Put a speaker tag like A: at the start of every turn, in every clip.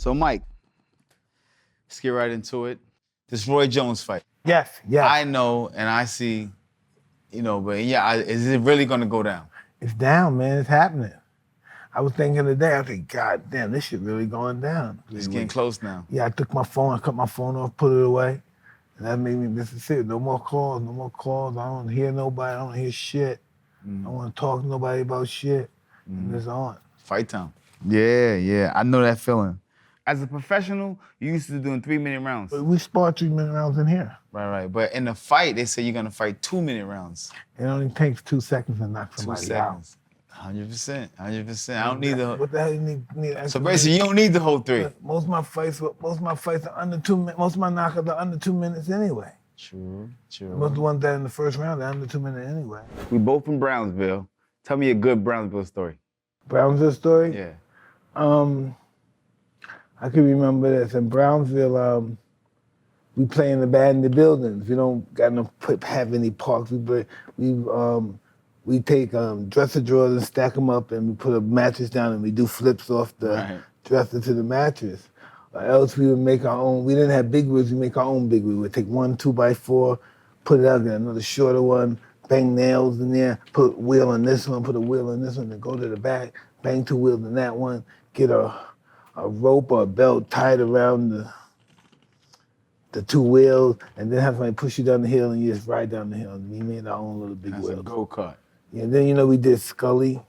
A: So, Mike, let's get right into it. This Roy Jones fight.
B: Yes.
A: I know and I see, but yeah, is it really gonna go down?
B: It's down, man. It's happening. I was thinking today, I think, God damn, this shit really going down.
A: It's getting close now.
B: Yeah, I took my phone, I cut my phone off, put it away. And that made me, this is it. No more calls. I don't hear nobody. I don't hear shit. I don't want to talk to nobody about shit. And it's on.
A: Fight time. Yeah. I know that feeling. As a professional, you used to doing 3-minute rounds.
B: But we spar 3-minute rounds in here.
A: Right. But in the fight, they say you're gonna fight 2-minute rounds.
B: It only takes 2 seconds to knock somebody
A: 2 seconds. 100%. I don't need the.
B: What the hell you need?
A: So basically, you don't need the whole 3.
B: Most of my fights are under 2 minutes. Most of my knockouts are under 2 minutes anyway.
A: True.
B: Most of the ones that in the first round, they're under 2 minutes anyway.
A: We both from Brownsville. Tell me a good Brownsville story.
B: Brownsville story?
A: Yeah.
B: I can remember this. In Brownsville, we play in the bad in the buildings. We don't have any parks. We take dresser drawers and stack them up, and we put a mattress down, and we do flips off the dresser to the mattress. Or else we would make our own. We didn't have big rigs. We make our own big rig. We'd take one 2x4, put it out there, another shorter one, bang nails in there, put a wheel on this one, put a wheel on this one, then go to the back, bang 2 wheels in that one, get a rope or a belt tied around the 2 wheels, and then have somebody push you down the hill, and you just ride down the hill. And we made our own little big wheels.
A: That's a go-kart.
B: Yeah, then we did Scully.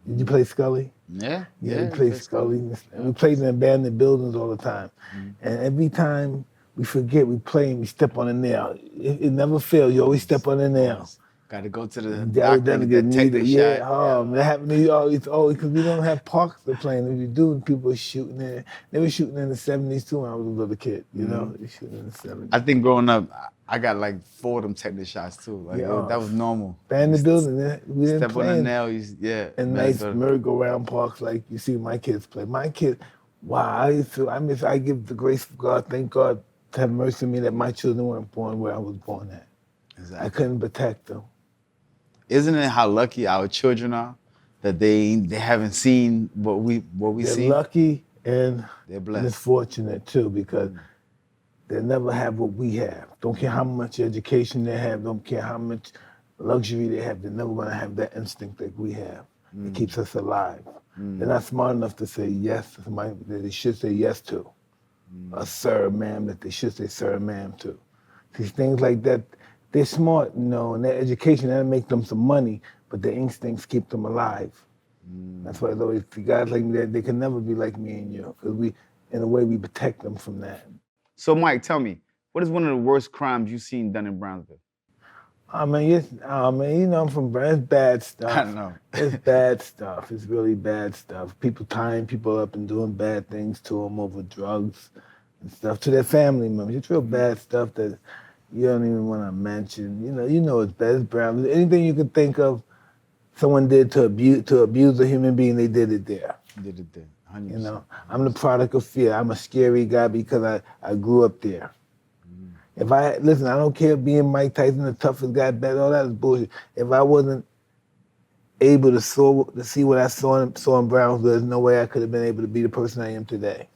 B: Did you play Scully?
A: Yeah,
B: we played Scully. And we played in abandoned buildings all the time. And every time we forget, we play and we step on a nail. It never fails. You always step on a nail.
A: Got to go to the doctor to take the shot.
B: That happened to you always, because we don't have parks to play in. If you do, people are shooting in. They were shooting in the 70s too when I was a little kid, They were shooting in the 70s.
A: I think growing up, I got like 4 of them tetanus shots too. That was normal.
B: Band the building, we didn't
A: step
B: play
A: on the nail,
B: in nice merry-go-round parks like you see my kids play. My kids, wow, I give the grace of God, thank God to have mercy on me that my children weren't born where I was born at. Exactly. I couldn't protect them.
A: Isn't it how lucky our children are that they haven't seen what we see?
B: They're lucky and
A: they're blessed.
B: Misfortunate too, because they'll never have what we have. Don't care how much education they have, don't care how much luxury they have, they're never gonna have that instinct that we have. It keeps us alive. They're not smart enough to say yes to somebody that they should say yes to. A sir, ma'am, that they should say sir, ma'am to. These things like that, they're smart, and their education, that'll make them some money, but their instincts keep them alive. That's why always the guys like me, they can never be like me and you, because in a way, we protect them from that.
A: So, Mike, tell me, what is one of the worst crimes you've seen done in Brownsville?
B: I'm from Brownsville. It's bad stuff.
A: I know.
B: It's bad stuff. It's really bad stuff. People tying people up and doing bad things to them over drugs and stuff, to their family members. It's real bad stuff that you don't even want to mention. You know it's bad. It's Brownsville. Anything you can think of someone did to abuse a human being, they did it there.
A: Did it there. 100%.
B: I'm the product of fear. I'm a scary guy because I grew up there. I don't care being Mike Tyson, the toughest guy, all that is bullshit. If I wasn't able to see what I saw in Brownsville, there's no way I could have been able to be the person I am today.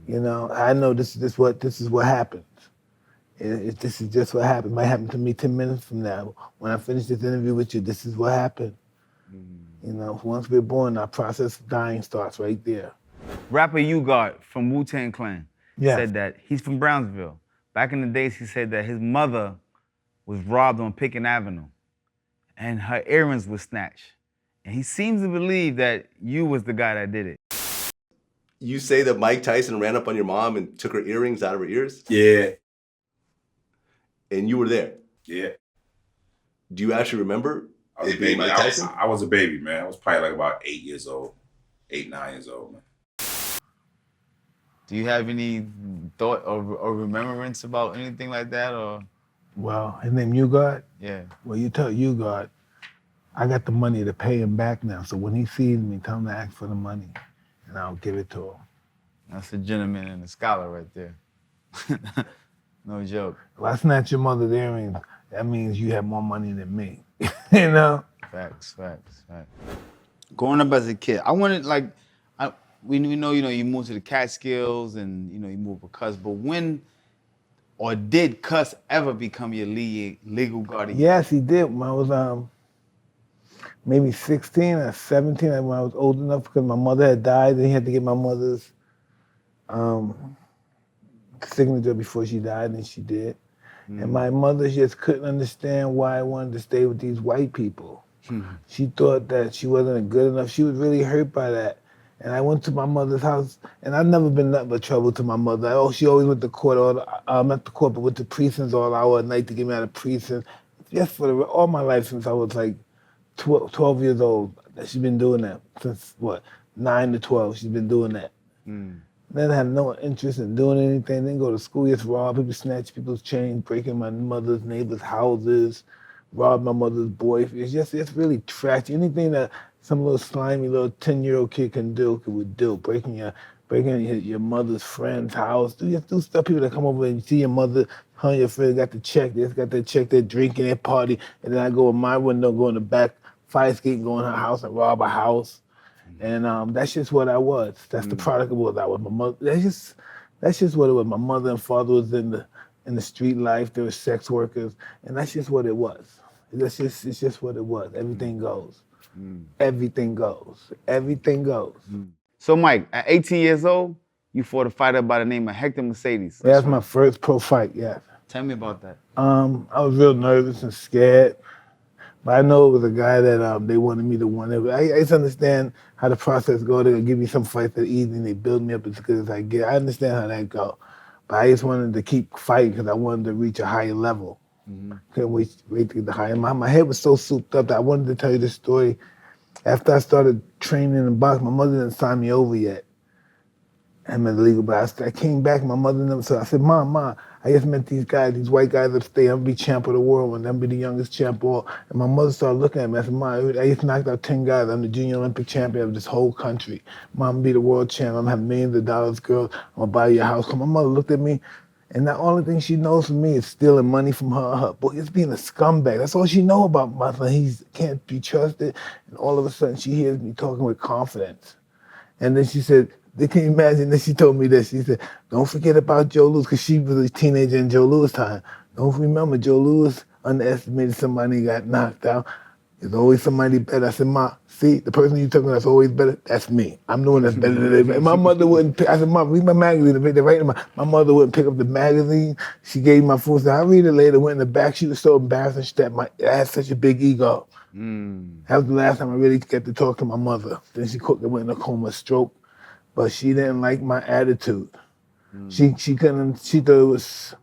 B: I know this is what happens. This is just what happened. It might happen to me 10 minutes from now. When I finish this interview with you, this is what happened. Once we're born, our process of dying starts right there.
A: Rapper U-God from Wu-Tang Clan said that he's from Brownsville. Back in the days, he said that his mother was robbed on Pickett Avenue and her earrings were snatched. And he seems to believe that you was the guy that did it.
C: You say that Mike Tyson ran up on your mom and took her earrings out of her ears?
D: Yeah.
C: And you were there?
D: Yeah.
C: Do you actually remember
D: I was a baby. I was a baby, man. I was probably like about 8 years old, 8, 9 years old, man.
A: Do you have any thought or remembrance about anything like that, or?
B: Well, his name U-God?
A: Yeah.
B: Well, you tell U-God, I got the money to pay him back now. So when he sees me, tell him to ask for the money, and I'll give it to him.
A: That's a gentleman and a scholar right there. No joke.
B: If I snatch your mother's earrings, that means you have more money than me.
A: Facts. Growing up as a kid, I wanted we know, you moved to the Catskills and, you moved with Cuss, but when or did Cuss ever become your legal guardian?
B: Yes, he did. When I was maybe 16 or 17, when I was old enough, because my mother had died, and he had to get my mother's signature before she died, and she did. And my mother just couldn't understand why I wanted to stay with these white people. She thought that she wasn't good enough. She was really hurt by that. And I went to my mother's house, and I've never been nothing but trouble to my mother. She always went to court, not the court, but went to precincts all hour at night to get me out of precincts. Just for all my life since I was like 12 years old. She's been doing that since, 9 to 12, she's been doing that. Then I had no interest in doing anything. Didn't go to school, just rob people, snatch people's chains, breaking my mother's neighbors' houses, rob my mother's boyfriend. It's really trash. Anything that some little slimy little 10-year-old kid can do, would do. Breaking your mother's friend's house. Do stuff. People that come over and see your mother, your friend got the check. They got their check. They're drinking, they party, and then I go in my window, go in the back fire escape, go in her house and rob a house. And that's just what I was. That's the product of what I was. My mother. That's just what it was. My mother and father was in the street life. They were sex workers, and that's just what it was. It's just what it was. Everything goes. Everything goes. Everything goes.
A: So Mike, at 18 years old, you fought a fighter by the name of Hector Mercedes.
B: That's my first pro fight. Yeah.
A: Tell me about that.
B: I was real nervous and scared. But I know it was a guy that they wanted me to win. I just understand how the process goes. They'll give me some fights that are easy and they build me up as good as I get. I understand how that goes. But I just wanted to keep fighting because I wanted to reach a higher level. Couldn't wait to get the higher. My head was so souped up that I wanted to tell you this story. After I started training in boxing, my mother didn't sign me over yet. I'm illegal, but I came back, my mother never said, I said, Mom, I just met these guys, these white guys upstate, I'm gonna be champ of the world, and I'm gonna be the youngest champ of all. And my mother started looking at me, I said, Mom, I just knocked out 10 guys, I'm the junior Olympic champion of this whole country. Mom, I'm gonna be the world champ, I'm gonna have millions of dollars, girl, I'm gonna buy you a house. My mother looked at me, and the only thing she knows from me is stealing money from her boy, it's being a scumbag. That's all she know about my son, he can't be trusted. And all of a sudden, she hears me talking with confidence. And then she said, can you imagine that she told me this? She said, don't forget about Joe Louis, because she was a teenager in Joe Louis' time. Don't remember, Joe Louis underestimated somebody and got knocked out. There's always somebody better. I said, Ma, see, the person you talking about that's always better, that's me. I'm the one that's better than everybody. My mother wouldn't pick, I said, Mom, read my magazine. They're right in my mother wouldn't pick up the magazine. She gave me my phone. I read it later, went in the back. She was so embarrassed that I had such a big ego. That was the last time I really got to talk to my mother. Then she went in a coma, stroke. But she didn't like my attitude. She thought it was,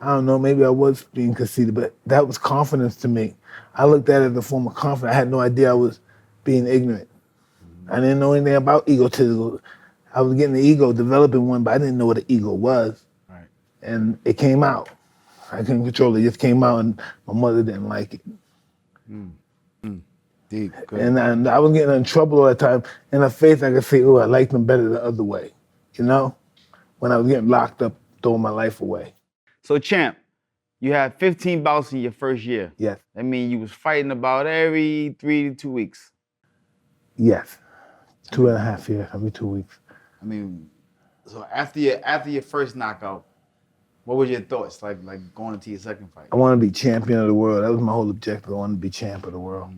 B: I don't know, maybe I was being conceited, but that was confidence to me. I looked at it as a form of confidence. I had no idea I was being ignorant. I didn't know anything about egotism. I was getting the ego, developing one, but I didn't know what an ego was.
A: Right.
B: And it came out. I couldn't control it. It just came out, and my mother didn't like it.
A: Deep, good.
B: And I was getting in trouble all the time. In her face, I could say, oh, I liked them better the other way. You know? When I was getting locked up, throwing my life away.
A: So, champ, you had 15 bouts in your first year.
B: Yes.
A: I mean, you was fighting about every 3 to 2 weeks.
B: Yes. 2.5 years, every 2 weeks.
A: I mean, so after your first knockout, what were your thoughts like going into your second fight?
B: I want to be champion of the world. That was my whole objective. I wanted to be champ of the world.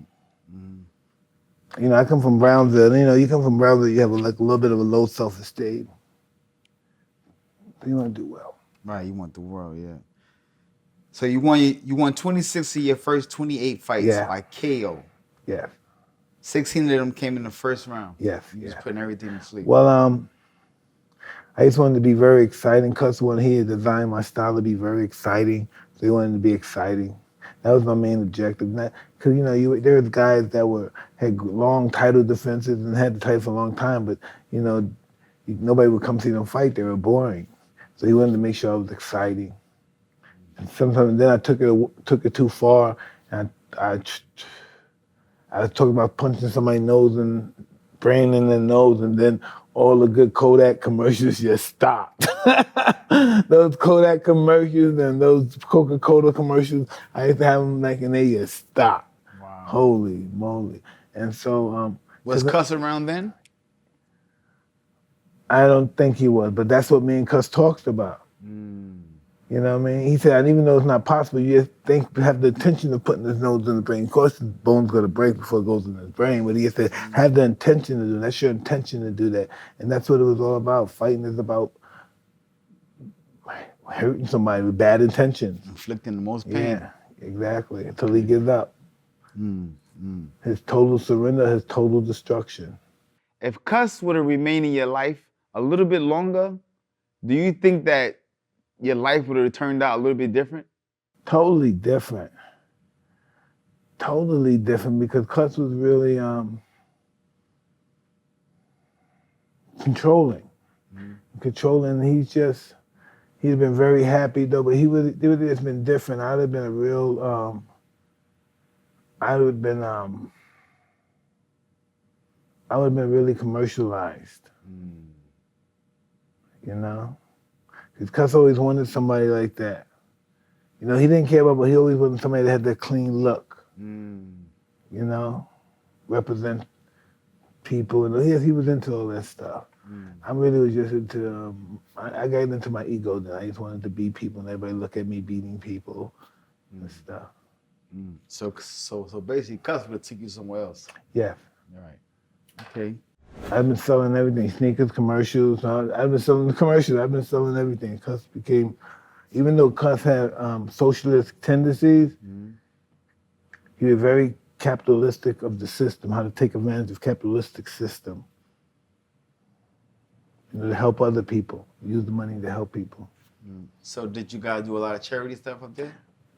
B: You know, I come from Brownsville. You know, you come from Brownsville, you have a little bit of a low self-esteem. You want to do well.
A: Right, you want the world, yeah. So you won 26 of your first 28 fights by KO.
B: Yeah.
A: 16 of them came in the first round.
B: Yes.
A: You just putting everything to sleep.
B: Well, I just wanted to be very exciting. Cus wanted he had designed my style to be very exciting. So he wanted to be exciting. That was my main objective. Because, you know, there was guys that had long title defenses and had the title for a long time, but, you know, nobody would come see them fight. They were boring. So he wanted to make sure I was exciting. And sometimes then I took it too far, and I was talking about punching somebody's nose and brain in their nose, and then all the good Kodak commercials just stopped. Those Kodak commercials and those Coca-Cola commercials, I used to have them and they just stopped.
A: Wow.
B: Holy moly. And so...
A: was Cuss around then?
B: I don't think he was, but that's what me and Cuss talked about. You know what I mean? He said, even though it's not possible, you just have the intention of putting his nose in the brain. Of course, his bone's going to break before it goes in his brain, but he said, have the intention to do it. That's your intention to do that. And that's what it was all about. Fighting is about hurting somebody with bad intentions.
A: Inflicting the most pain.
B: Yeah, exactly, until he gives up. His total surrender, his total destruction.
A: If Cuss were to remain in your life a little bit longer, do you think that your life would have turned out a little bit different?
B: Totally different. Totally different, because Cuss was really controlling. Controlling, he's been very happy though, but it would have just been different. I'd have been a real, I would have been really commercialized. You know? Because Cuss always wanted somebody like that. You know, he didn't care about, but he always wanted somebody that had that clean look. You know? Represent people. And he was into all that stuff. I really was just into, I got into my ego then. I just wanted to beat people and everybody look at me beating people and stuff.
A: So basically, Cuss would have took you somewhere else.
B: Yeah.
A: All right. Okay.
B: I've been selling everything, sneakers, commercials. I've been selling the commercials. I've been selling everything. Cuss became, even though Cuss had socialist tendencies, he was very capitalistic of the system, how to take advantage of capitalistic system. You know, to help other people, use the money to help people.
A: So did you guys do a lot of charity stuff up there?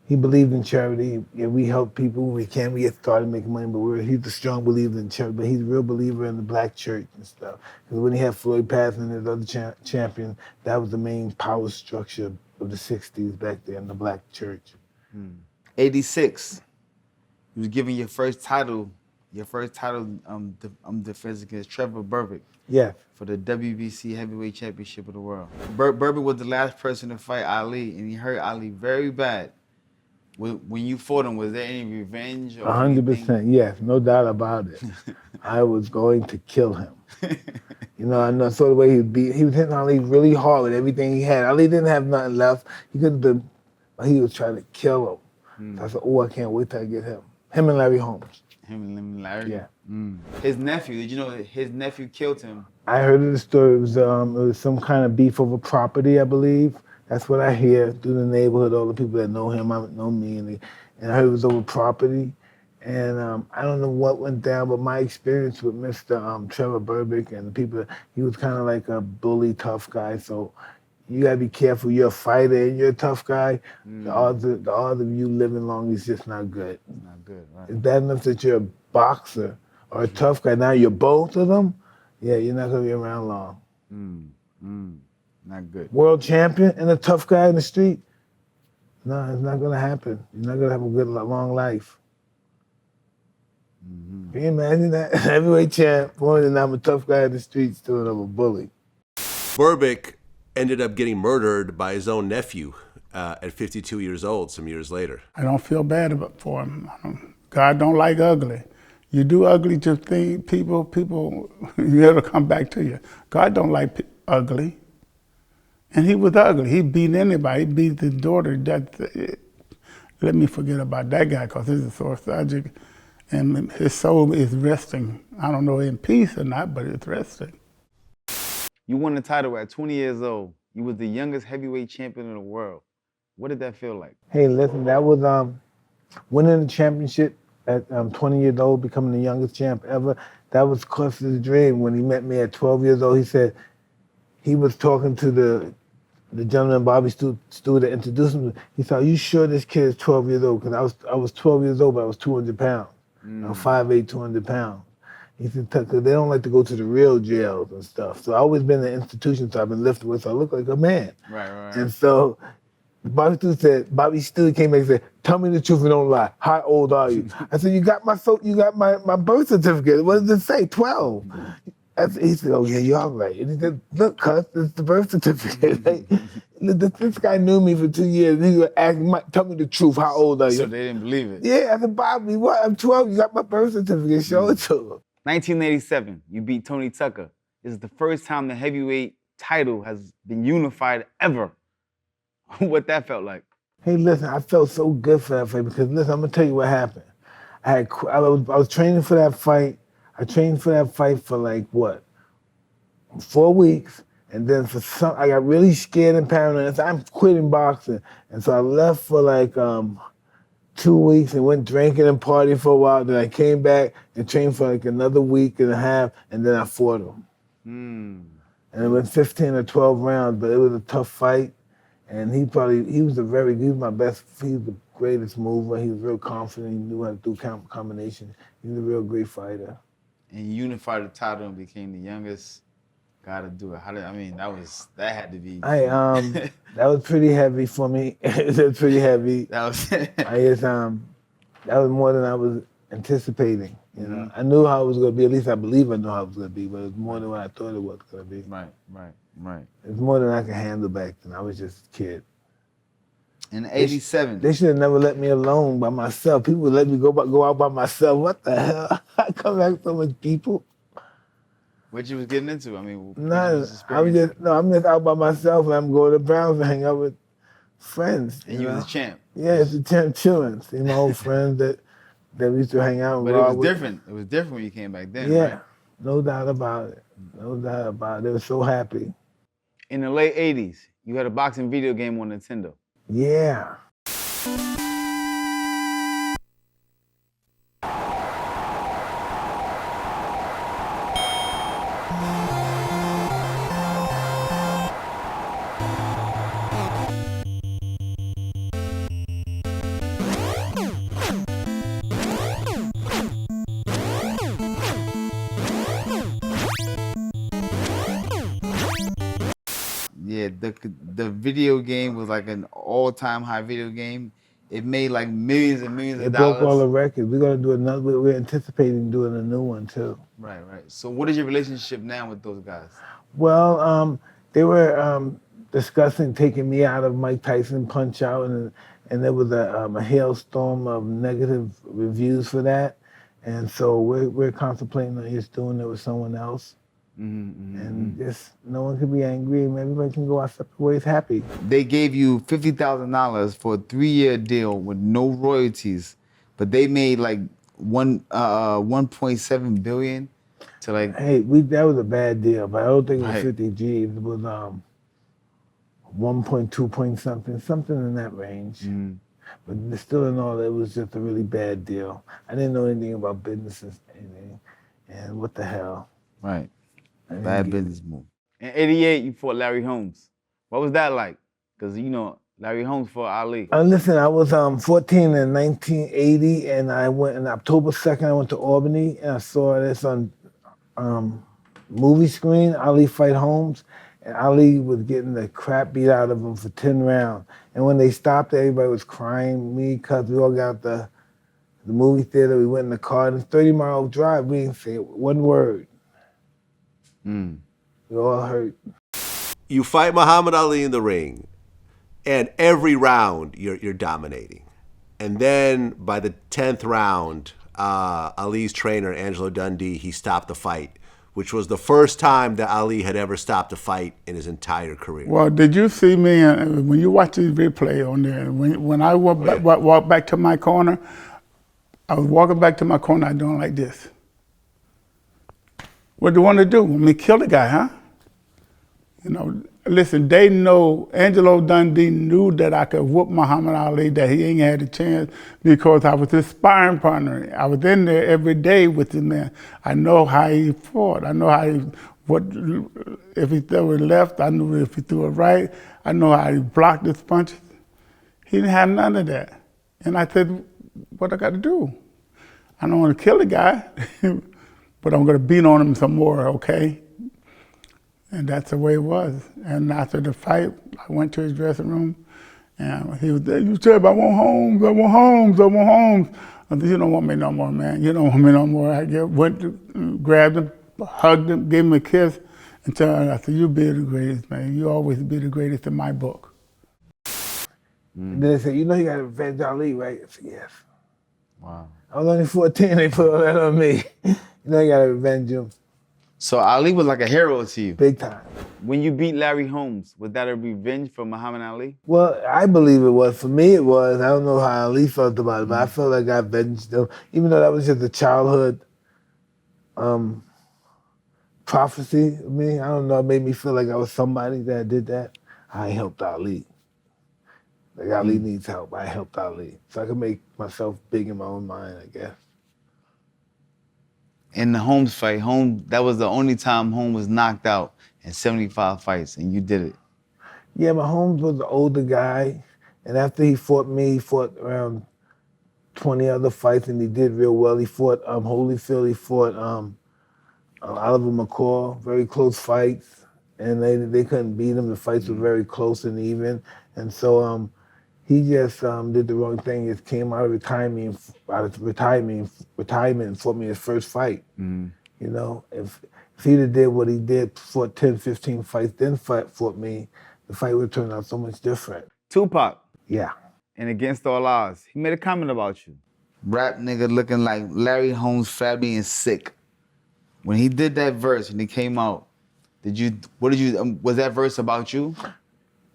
B: He believed in charity. Yeah, we help people when we can. We get started making money, but he's a strong believer in charity. But he's a real believer in the black church and stuff. Because when he had Floyd Patterson and his other champion, that was the main power structure of the 60s back there in the black church.
A: 86, you was given your first title defense against Trevor Berbick.
B: Yeah.
A: For the WBC Heavyweight Championship of the world. Berbick was the last person to fight Ali, and he hurt Ali very bad. When you fought him, was there any revenge?
B: 100%, yes, no doubt about it. I was going to kill him. You know, I saw the way he was hitting Ali really hard with everything he had. Ali didn't have nothing left. He could have been, but he was trying to kill him. So I said, I can't wait till I get him. Him and Larry Holmes.
A: Him and Larry?
B: Yeah.
A: His nephew, did you know that his nephew killed him?
B: I heard of the story. It was some kind of beef over property, I believe. That's what I hear through the neighborhood, all the people that know him, know me, and I heard it was over property. And I don't know what went down, but my experience with Mr. Trevor Berbick and the people, he was kind of like a bully, tough guy. So you gotta be careful. You're a fighter and you're a tough guy. The odds of you living long is just not good.
A: It's not good, right?
B: It's bad enough that you're a boxer or a tough guy. Now you're both of them. Yeah, you're not gonna be around long.
A: Not good.
B: World champion and a tough guy in the street? No, it's not gonna happen. You're not gonna have a good, long life. Can you imagine that? Heavyweight champ, and I'm a tough guy in the street, still I'm a bully.
C: Berbick ended up getting murdered by his own nephew at 52 years old, some years later.
E: I don't feel bad for him. God don't like ugly. You do ugly to people, it'll come back to you. God don't like ugly. And he was ugly. He beat anybody. He beat his daughter. Let me forget about that guy, because this is so tragic. And his soul is resting. I don't know in peace or not, but it's resting.
A: You won the title at 20 years old. You was the youngest heavyweight champion in the world. What did that feel like?
B: Hey, listen, that was winning the championship at 20 years old, becoming the youngest champ ever. That was Cuss's dream. When he met me at 12 years old, he said he was talking to the gentleman, Bobby Stu, that introduced him. He said, "Are you sure this kid is 12 years old?" Because I was 12 years old, but I was 200 pounds. I'm 5'8", 200 pounds. He said, because they don't like to go to the real jails and stuff. So I've always been in institutions, so I've been lifted with, so I look like a man.
A: Right.
B: And so Bobby Stu came back and said, "Tell me the truth and don't lie. How old are you?" I said, you got my birth certificate. What does it say? 12. He said, "Oh yeah, you're all right." And he said, "Look, Cuss, it's the birth certificate." This guy knew me for 2 years, and he would ask me, "Tell me the truth, how old are you?"
A: So they didn't believe it?
B: Yeah, I said, "Bobby, what? I'm 12, you got my birth certificate, show it to him."
A: 1987, you beat Tony Tucker. is the first time the heavyweight title has been unified ever. What that felt like.
B: Hey, listen, I felt so good for that fight because listen, I'm gonna tell you what happened. I was training for that fight. I trained for that fight for like what, 4 weeks, and then I got really scared and paranoid. I said, I'm quitting boxing, and so I left for like 2 weeks and went drinking and partying for a while. Then I came back and trained for like another week and a half, and then I fought him. And it went 15 or 12 rounds, but it was a tough fight. And he was my best, he was the greatest mover. He was real confident, he knew how to do combination. He was a real great fighter.
A: And he unified the title and became the youngest guy to do it. That had to be.
B: That was pretty heavy for me. It was pretty heavy.
A: That was
B: that was more than I was anticipating. You know, I knew how it was going to be. At least I believe I knew how it was going to be, but it was more than what I thought it was going to be.
A: Right.
B: It's more than I could handle back then. I was just a kid.
A: In '87.
B: They should have never let me alone by myself. People would let me go out by myself. What the hell? I come back with so much people.
A: What you was getting into?
B: I'm just out by myself and I'm going to Browns and hang out with friends.
A: And you was a champ.
B: Yeah, it's a champ chilling. See my old friends that we used to hang out with.
A: But it was different. It was different when you came back then,
B: yeah,
A: right?
B: No doubt about it. No doubt about it. They were so happy.
A: In the late '80s, you had a boxing video game on Nintendo.
B: Yeah.
A: Yeah, the video game was like an all-time high video game. It made like millions and millions of dollars.
B: It broke all the records. We're gonna do another. We're anticipating doing a new one too.
A: Right. So, what is your relationship now with those guys?
B: Well, they were discussing taking me out of Mike Tyson Punch Out, and there was a hailstorm of negative reviews for that, and so we're contemplating on just doing it with someone else. And just no one can be angry, and everybody can go our separate ways happy.
A: They gave you $50,000 for a 3-year deal with no royalties, but they made like 1.7 billion to like.
B: Hey, that was a bad deal, but I don't think it was 50 G's. It was 1.2 point something in that range. But still in all, it was just a really bad deal. I didn't know anything about businesses, and what the hell.
A: Right. Bad business move. In '88, you fought Larry Holmes. What was that like? Because, Larry Holmes fought Ali.
B: Listen, I was 14 in 1980, and I went on October 2nd, I went to Albany, and I saw this on movie screen, Ali fight Holmes, and Ali was getting the crap beat out of him for 10 rounds. And when they stopped, everybody was crying. Me, cuz we all got the movie theater, we went in the car, and it's a 30-mile drive, we didn't say one word. We all hurt.
C: You fight Muhammad Ali in the ring, and every round you're dominating. And then by the 10th round, Ali's trainer, Angelo Dundee, he stopped the fight, which was the first time that Ali had ever stopped a fight in his entire career.
E: Well, did you see me, when you watch this replay on there, when I walked back to my corner, I was walking back to my corner, I doing like this. What do you want to do? Want me to kill the guy, huh? Listen, they know, Angelo Dundee knew that I could whoop Muhammad Ali, that he ain't had a chance because I was his sparring partner. I was in there every day with the man. I know how he fought. I know if he threw it left, I knew if he threw it right. I know how he blocked his punches. He didn't have none of that. And I said, what I got to do? I don't want to kill the guy, but I'm going to beat on him some more, okay? And that's the way it was. And after the fight, I went to his dressing room, and he was there. You said, I want Holmes, I want Holmes, I want Holmes. I said, you don't want me no more, man. You don't want me no more. I grabbed him, hugged him, gave him a kiss, and I said, you'll be the greatest, man. You always be the greatest in my book.
B: And then they said, you got to revenge Ali, right? I said, yes.
A: Wow.
B: I was only 14, they put all that on me. You got to revenge him.
A: So Ali was like a hero to you.
B: Big time.
A: When you beat Larry Holmes, was that a revenge for Muhammad Ali?
B: Well, I believe it was. For me, it was. I don't know how Ali felt about it, but I felt like I avenged him. Even though that was just a childhood prophecy of me. I don't know. It made me feel like I was somebody that did that. I helped Ali. Like Ali needs help. I helped Ali. So I could make myself big in my own mind, I guess.
A: In the Holmes fight, that was the only time Holmes was knocked out in 75 fights, and you did it.
B: Yeah, but Holmes was an older guy, and after he fought me, he fought around 20 other fights, and he did real well. He fought Holyfield, he fought Oliver McCall, very close fights, and they couldn't beat him. The fights were very close and even, and so he just did the wrong thing. He just came out of retirement and fought me his first fight. You know, if he'd have did what he did, fought 10, 15 fights, then fought me, the fight would turn out so much different.
A: Tupac.
B: Yeah.
A: And Against All Odds, he made a comment about you. Rap nigga looking like Larry Holmes, flabby and sick. When he did that verse and he came out, was that verse about you?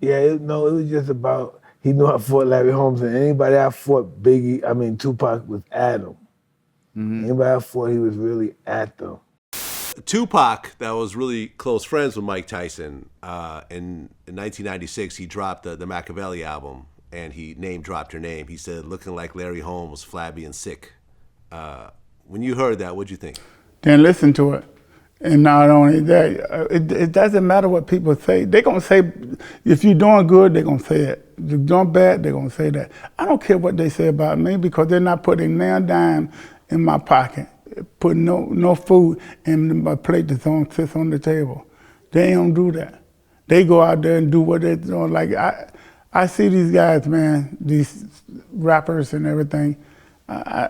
B: Yeah, it was just about, he knew I fought Larry Holmes, and anybody I fought Tupac was at him. Anybody I fought, he was really at them.
C: Tupac, that was really close friends with Mike Tyson, in 1996, he dropped the Machiavelli album, and he name-dropped your name. He said, looking like Larry Holmes, flabby and sick. When you heard that, what'd you think?
E: Then listen to it. And not only that, it doesn't matter what people say. They're going to say, if you're doing good, they're going to say it. If you're doing bad, they're going to say that. I don't care what they say about me because they're not putting a dime in my pocket, putting no food in my plate that sits on the table. They don't do that. They go out there and do what they're doing. Like, I see these guys, man, these rappers and everything. I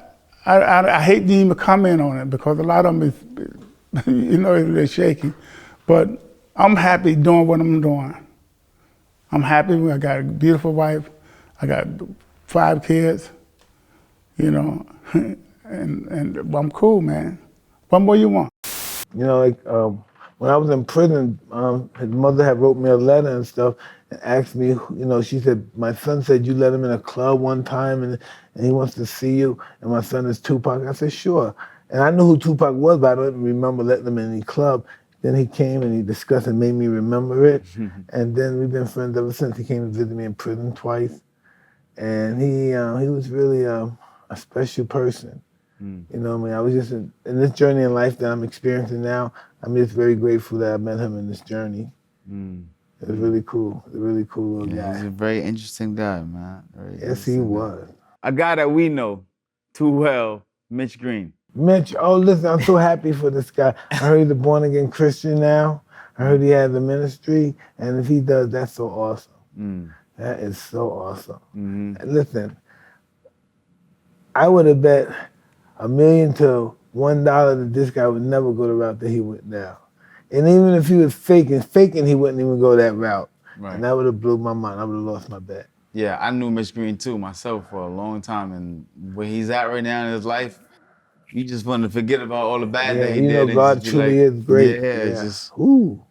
E: hate to even comment on it because a lot of them is, you know, they're shaky. But I'm happy doing what I'm doing. I'm happy. I got a beautiful wife. I got 5 kids, you know, and I'm cool, man. What more you want?
B: You know, like when I was in prison, his mother had wrote me a letter and stuff and asked me, you know, she said, my son said you let him in a club one time and he wants to see you, and my son is Tupac. I said, sure. And I knew who Tupac was, but I don't remember letting him in any club. Then he came and he discussed and made me remember it. And then we've been friends ever since. He came to visit me in prison twice. And he was really a special person. You know what I mean? I was just in this journey in life that I'm experiencing now, I'm just very grateful that I met him in this journey. It was really cool. A really cool little guy.
A: He's a very interesting guy, man.
B: Yes, he was.
A: A guy that we know too well, Mitch Green.
B: Mitch, oh, listen, I'm so happy for this guy. I heard he's a born-again Christian now. I heard he has a ministry, and if he does, that's so awesome. That is so awesome. And listen, I would have bet $1 million to $1 that this guy would never go the route that he went now. And even if he was faking, he wouldn't even go that route. Right. And that would have blew my mind. I would have lost my bet.
A: Yeah, I knew Mitch Green too myself for a long time, and where he's at right now in his life, you just want to forget about all the bad that he did.
B: You know, God truly is great.
A: Yeah, just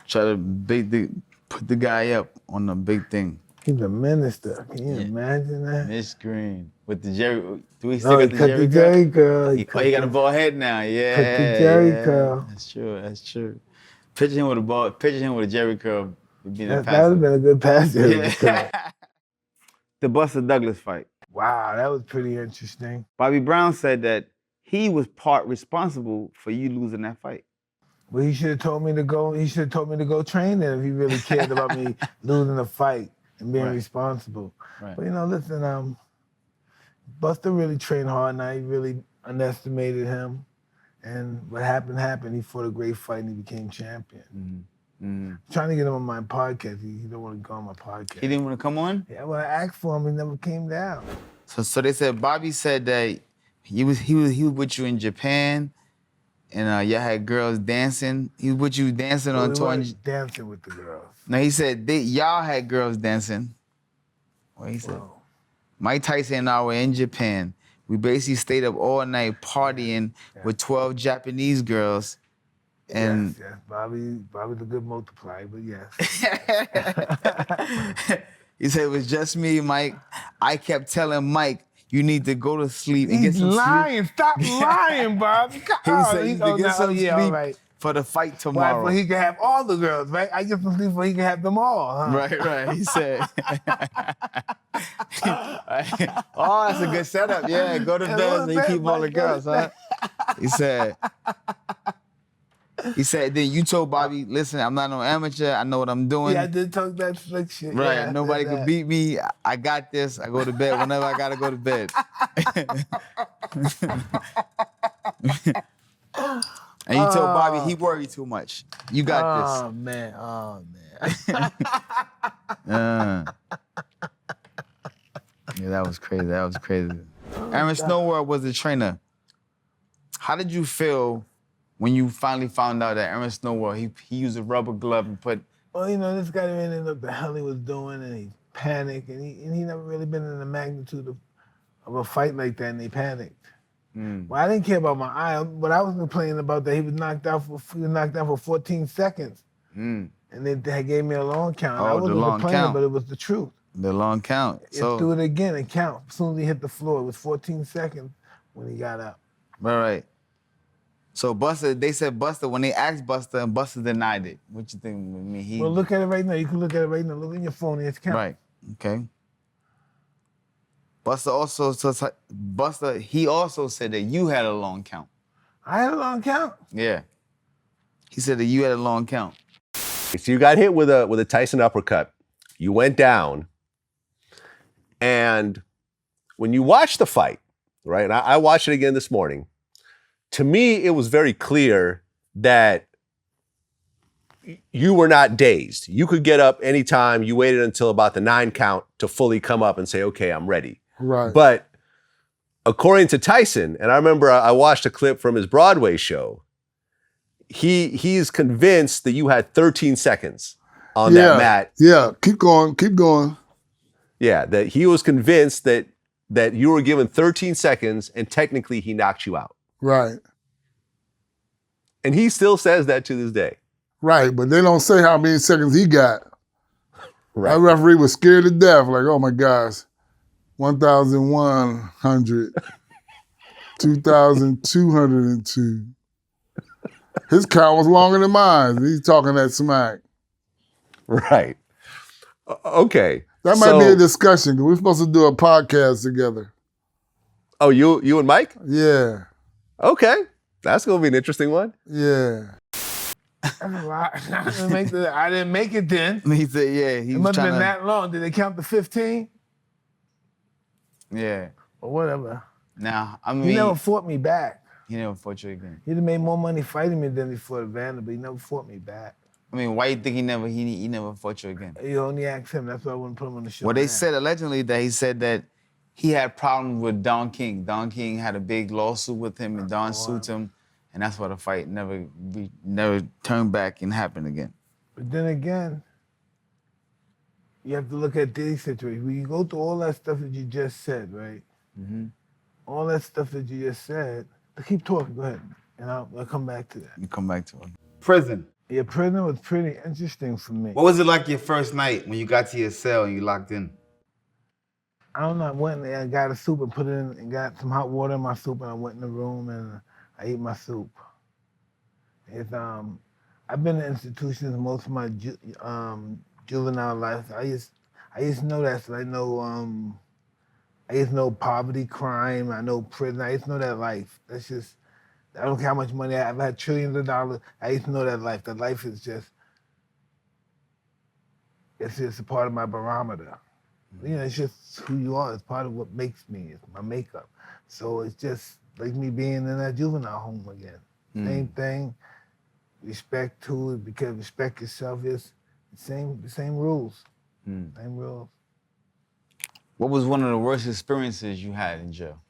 A: try to put the guy up on the big thing.
B: He's a minister. Can you imagine that?
A: Mitch Green with the Jerry. Do we
B: still
A: got the
B: Jerry curl?
A: He got a bald head now. Yeah,
B: cut the Jerry curl.
A: That's true. That's true. Picture him with a Jerry curl. That would
B: have been a good pass. Yeah.
A: The Buster Douglas fight.
B: Wow, that was pretty interesting.
A: Bobby Brown said that he was part responsible for you losing that fight.
B: Well, he should have told me to go. He should have told me to go train then if he really cared about me losing the fight and being responsible. Right. But you know, listen, Buster really trained hard, and I really underestimated him. And what happened. He fought a great fight and he became champion. I'm trying to get him on my podcast. He don't want to go on my podcast.
A: He didn't want to come on?
B: Yeah, well, I asked for him. He never came down.
A: So they said Bobby said that he was with you in Japan, and y'all had girls dancing. He was with you dancing on tour.
B: Dancing with the girls.
A: No, he said y'all had girls dancing. What he said? Whoa. Mike Tyson and I were in Japan. We basically stayed up all night partying with 12 Japanese girls, And
B: yes, Bobby's a good multiplier, but yes.
A: he said it was just me, Mike. I kept telling Mike, you need to go to sleep and get
B: He's
A: some
B: lying.
A: sleep.
B: Stop lying, Bobby.
A: He said you need to get some
B: yeah,
A: sleep
B: all right.
A: for the fight
B: Why?
A: tomorrow.
B: So he can have all the girls, right? I get some sleep so he can have them all, huh?
A: Right. He said. Oh, that's a good setup. Yeah, go to bed so you keep all the girls, huh? He said, then you told Bobby, listen, I'm not no amateur. I know what I'm doing.
B: Yeah, I did talk that slick shit.
A: Right.
B: Yeah,
A: Nobody could beat me. I got this. I go to bed whenever I got to go to bed. And you told Bobby he worried too much. You got this.
B: Oh, man.
A: Yeah, that was crazy. Aaron Snowworld was the trainer. How did you feel when you finally found out that Aaron Snowworld, he used a rubber glove and put...
B: Well, you know, this guy didn't know what the hell he was doing, and he panicked, and he never really been in the magnitude of a fight like that, and he panicked. Well, I didn't care about my eye. What I was complaining about that he was knocked out for 14 seconds. And they gave me a long count. I wasn't complaining, but it was the truth.
A: The long count.
B: So do it again and count. As soon as he hit the floor, it was 14 seconds when he got up.
A: Right. So Buster, they said Buster, when they asked Buster, and Buster denied it. What you think? I mean,
B: Well, look at it right now. You can look at it right now. Look at your phone and it's count.
A: Right. Okay. Buster also said that you had a long count.
B: I had a long count?
A: Yeah. He said that you had a long count.
C: So you got hit with a Tyson uppercut. You went down. And when you watch the fight, right, and I watched it again this morning, to me, it was very clear that you were not dazed. You could get up anytime. You waited until about the 9 count to fully come up and say, okay, I'm ready.
F: Right.
C: But according to Tyson, and I remember I watched a clip from his Broadway show, he's convinced that you had 13 seconds on that mat.
F: Yeah, keep going.
C: Yeah, that he was convinced that you were given 13 seconds and technically he knocked you out.
F: Right.
C: And he still says that to this day.
F: Right, but they don't say how many seconds he got.
C: Right.
F: That referee was scared to death, like, oh my gosh, 1,100, 2,202. His count was longer than mine. He's talking that smack.
C: Right. Okay.
F: That might be a discussion, because we're supposed to do a podcast together.
C: Oh, you and Mike?
F: Yeah.
C: Okay. That's going to be an interesting one.
F: Yeah.
B: That's a lot. I didn't make it then.
A: He said, yeah.
B: It must have been that long. Did they count to 15?
A: Yeah.
B: Or whatever.
A: Now, I mean...
B: He never fought me back.
A: He never fought you again.
B: He'd have made more money fighting me than he fought Evander, but he never fought me back.
A: I mean, why you think he never fought you again?
B: You only asked him. That's why I wouldn't put him on the show.
A: Well, they said allegedly that he said that he had problems with Don King. Don King had a big lawsuit with him, and Don sued him, and that's why the fight never turned back and happened again.
B: But then again, you have to look at these situations. When you go through all that stuff that you just said, right?
A: Mm-hmm.
B: All that stuff that you just said. Keep talking. Go ahead, and I'll come back to that.
A: You come back to it.
G: Prison.
B: Yeah, prison was pretty interesting for me.
G: What was it like your first night when you got to your cell and you locked in?
B: I don't know. I went and I got a soup and put it in and got some hot water in my soup, and I went in the room and I ate my soup. It's I've been in institutions most of my juvenile life. I used to know that. So I used to know poverty, crime. I know prison. I used to know that life. That's just. I don't care how much money I've had trillions of dollars. I used to know that life. That life is just. It's just a part of my barometer. You know, it's just who you are. It's part of what makes me. It's my makeup. So it's just like me being in that juvenile home again. Same thing. Respect to it, because respect yourself is the same rules. Same rules.
A: What was one of the worst experiences you had in jail?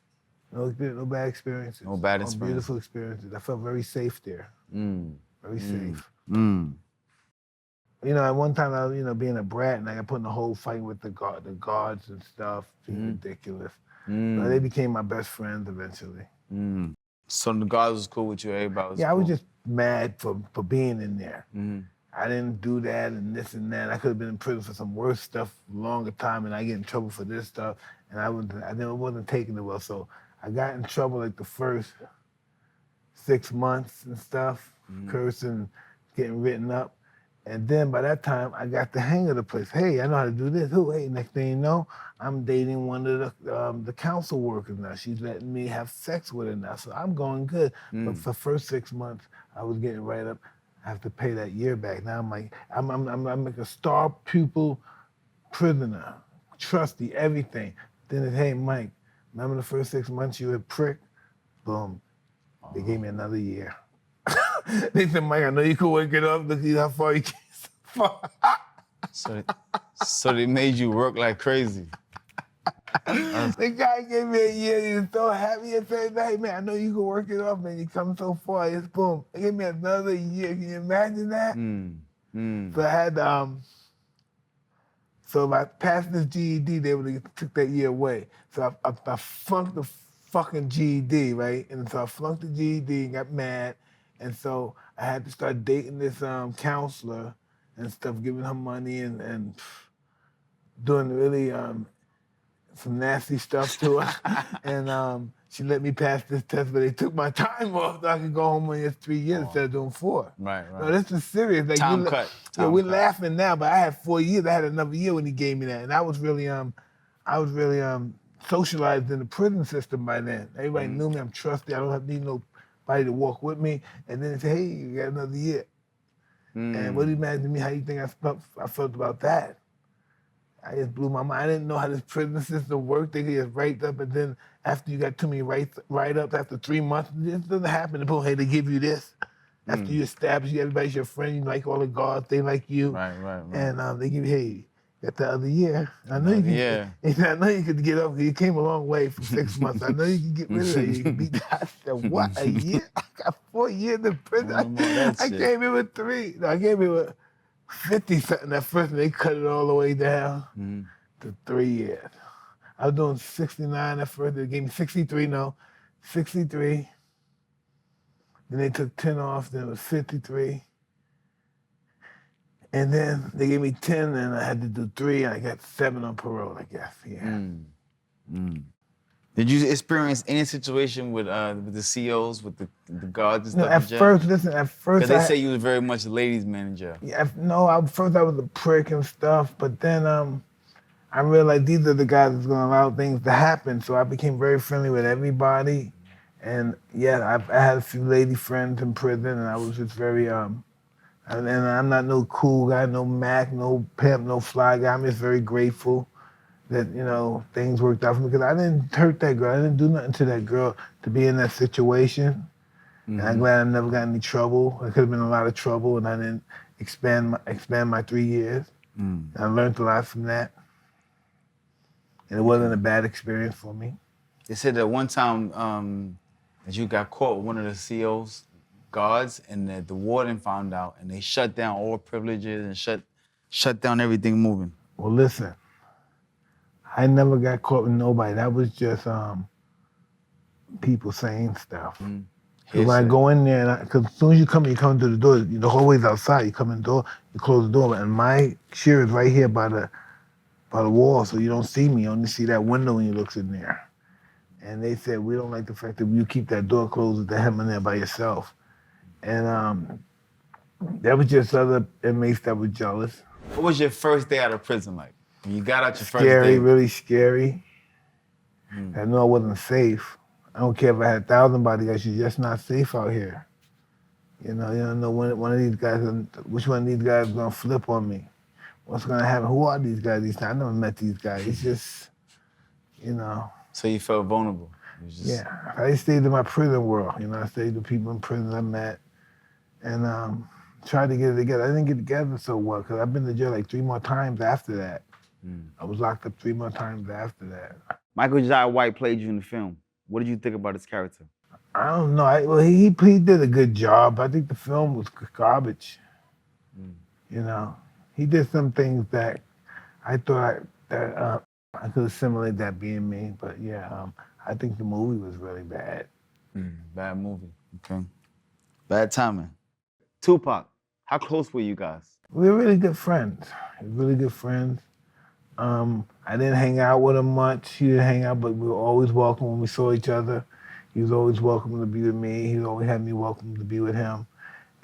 B: No bad experiences.
A: No bad
B: All
A: experiences.
B: beautiful experiences. I felt very safe there. Very safe. You know, at one time I was, being a brat, and I got put in a whole fight with the guards and stuff. It was ridiculous. But they became my best friends eventually.
A: So the guards was cool with you, everybody was
B: Yeah,
A: cool.
B: mad for being in there. I didn't do that and this and that. I could have been in prison for some worse stuff for a longer time, and I get in trouble for this stuff, and I wasn't taking it well. So I got in trouble like the first 6 months and stuff, cursing, getting written up. And then by that time, I got the hang of the place. Hey, I know how to do this. Oh, hey, next thing you know, I'm dating one of the council workers now. She's letting me have sex with her now, so I'm going good. But for the first 6 months, I was getting right up. I have to pay that year back. Now I'm like, I'm like a star pupil prisoner, trusty, everything. Then it's, hey, Mike, remember the first 6 months you were a prick? Boom. They gave me another year. They said, Mike, I know you can work it up. Look at how far you came so far.
A: So they made you work like crazy.
B: The guy gave me a year. He was so happy. He said, hey, man, I know you can work it up, man. You come so far. It's boom. They gave me another year. Can you imagine that? So I had, so if I passed this GED, they would have took that year away. So I flunked the fucking GED, right? And so I flunked the GED and got mad. And so I had to start dating this counselor and stuff, giving her money and doing really some nasty stuff to her. And she let me pass this test, but they took my time off so I could go home in just 3 years instead of doing 4.
A: Right.
B: No, this is serious. Like,
A: Time cut.
B: We're laughing now, but I had 4 years. I had another year when he gave me that. And I was really socialized in the prison system by then. Everybody knew me. I'm trusted. I don't need nobody to walk with me. And then they say, hey, you got another year. And what do you imagine me? How you think I felt about that? I just blew my mind. I didn't know how this prison system worked. They could just write up, and then after you got too many write-ups, after 3 months, this doesn't happen. Boom, hey, they give you this. After you establish everybody's your friend, you like all the guards, they like you.
A: Right.
B: And they give you, hey, got the other year. I know you can.
A: Yeah.
B: I know you could get up. You came a long way for 6 months. I know you can get rid of that. You can beat that. I said, what, a year? I got 4 years in prison. I came in with 3. No, I came in with 50 something at first, and they cut it all the way down to 3 years. I was doing 69 at first. They gave me 63. 63. Then they took 10 off. Then it was 53. And then they gave me 10, and I had to do 3, and I got 7 on parole, I guess. Yeah.
A: Did you experience any situation with the COs, with the guards and
B: No,
A: stuff?
B: at first,
A: because they say you was very much a ladies' man in jail.
B: Yeah, first I was a prick and stuff, but then I realized these are the guys that's gonna allow things to happen, so I became very friendly with everybody. And yeah, I had a few lady friends in prison, and I was just very and I'm not no cool guy, no Mac, no pimp, no fly guy. I'm just very grateful that, things worked out for me, because I didn't hurt that girl. I didn't do nothing to that girl to be in that situation. And I'm glad I never got in any trouble. I could have been in a lot of trouble, and I didn't expand my 3 years. And I learned a lot from that. And it wasn't a bad experience for me.
A: They said that one time that you got caught with one of the CO's guards, and that the warden found out, and they shut down all privileges and shut down everything moving.
B: Well, listen, I never got caught with nobody. That was just people saying stuff. So when I go in there, because as soon as you come through the door, the hallway's outside. You come in the door, you close the door, and my chair is right here by the wall, so you don't see me. You only see that window when you look in there. And they said, we don't like the fact that you keep that door closed with the hem in there by yourself. And that was just other inmates that were jealous.
A: What was your first day out of prison like? When you got out your first day?
B: Scary, really scary. I knew I wasn't safe. I don't care if I had 1,000 bodyguards, you're just not safe out here. You don't know when one of these guys, which one of these guys is gonna flip on me. What's gonna happen? Who are these guys? I never met these guys. It's just,
A: So you felt vulnerable?
B: Yeah, I stayed in my prison world. I stayed with people in prison I met, and tried to get it together. I didn't get together so well, because I've been to jail like 3 more times after that. I was locked up 3 more times after that.
A: Michael Jai White played you in the film. What did you think about his character?
B: I don't know. He did a good job. I think the film was garbage. He did some things that I thought that I could assimilate that being me. But yeah, I think the movie was really bad.
A: Bad movie. Okay. Bad timing. Tupac, how close were you guys?
B: We were really good friends. Really good friends. I didn't hang out with him much. He didn't hang out, but we were always welcome when we saw each other. He was always welcome to be with me. He always had me welcome to be with him.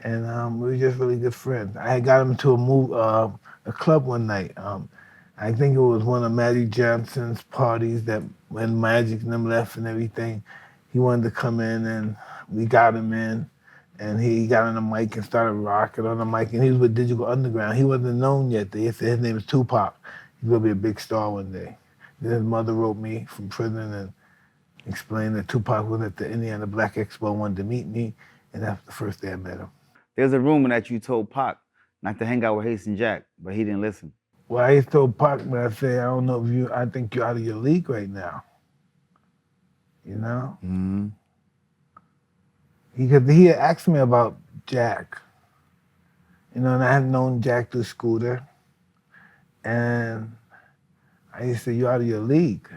B: And we were just really good friends. I had got him to a club one night. I think it was one of Magic Johnson's parties that when Magic and them left and everything, he wanted to come in and we got him in. And he got on the mic and started rocking on the mic. And he was with Digital Underground. He wasn't known yet. They said his name is Tupac. He's gonna be a big star one day. Then his mother wrote me from prison and explained that Tupac was at the Indiana Black Expo, wanted to meet me, and that's the first day I met him.
A: There's a rumor that you told Pac not to hang out with Haitian Jack, but he didn't listen.
B: Well, I told Pac, but I said, I don't know if I think you're out of your league right now. You know?
A: Mm-hmm.
B: He had asked me about Jack. You know, and I had known Jack through Scooter. And I used to say, you're out of your league.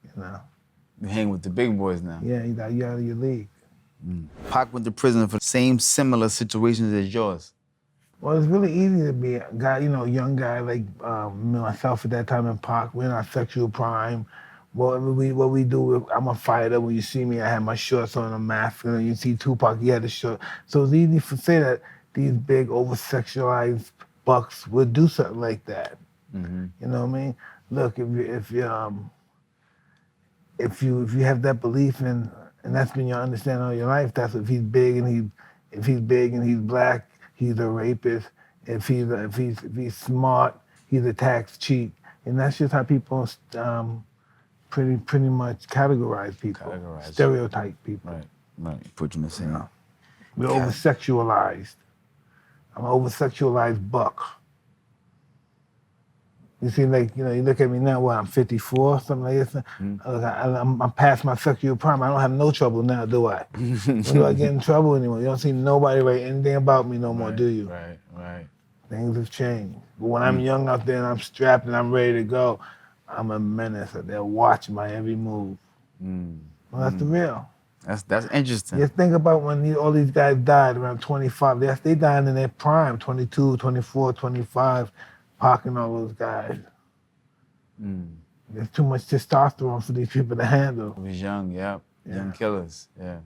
B: You know?
A: You hang with the big boys now.
B: Yeah, you're out of your league.
A: Pac went to prison for the same similar situations as yours.
B: Well, it's really easy to be a guy, you know, a young guy like myself at that time in Pac. We're in our sexual prime. What we do, I'm a fighter. When you see me, I have my shorts on, a mask. And you see Tupac, he had a short. So it's easy to say that these big, over-sexualized bucks would do something like that.
A: Mm-hmm.
B: You know what I mean? Look, if you have that belief and that's been your understanding all your life, that's if he's big and he's black, he's a rapist. If he's smart, he's a tax cheat. And that's just how people pretty much categorize people, stereotype people.
A: Right. Put you in the same.
B: You know? We're over-sexualized. I'm an over-sexualized buck. You see, like, you know, you look at me now, I'm 54, something like this. Mm-hmm. I'm past my sexual prime. I don't have no trouble now, do I? When do I get in trouble anymore? You don't see nobody write anything about me no more, do you?
A: Right.
B: Things have changed. But when I'm young out there and I'm strapped and I'm ready to go, I'm a menace. They'll watch my every move. Well, that's the real.
A: That's interesting.
B: Just think about when all these guys died around 25. They died in their prime, 22, 24, 25. Pac and all those guys. There's too much testosterone for these people to handle.
A: He was young, young killers, yeah.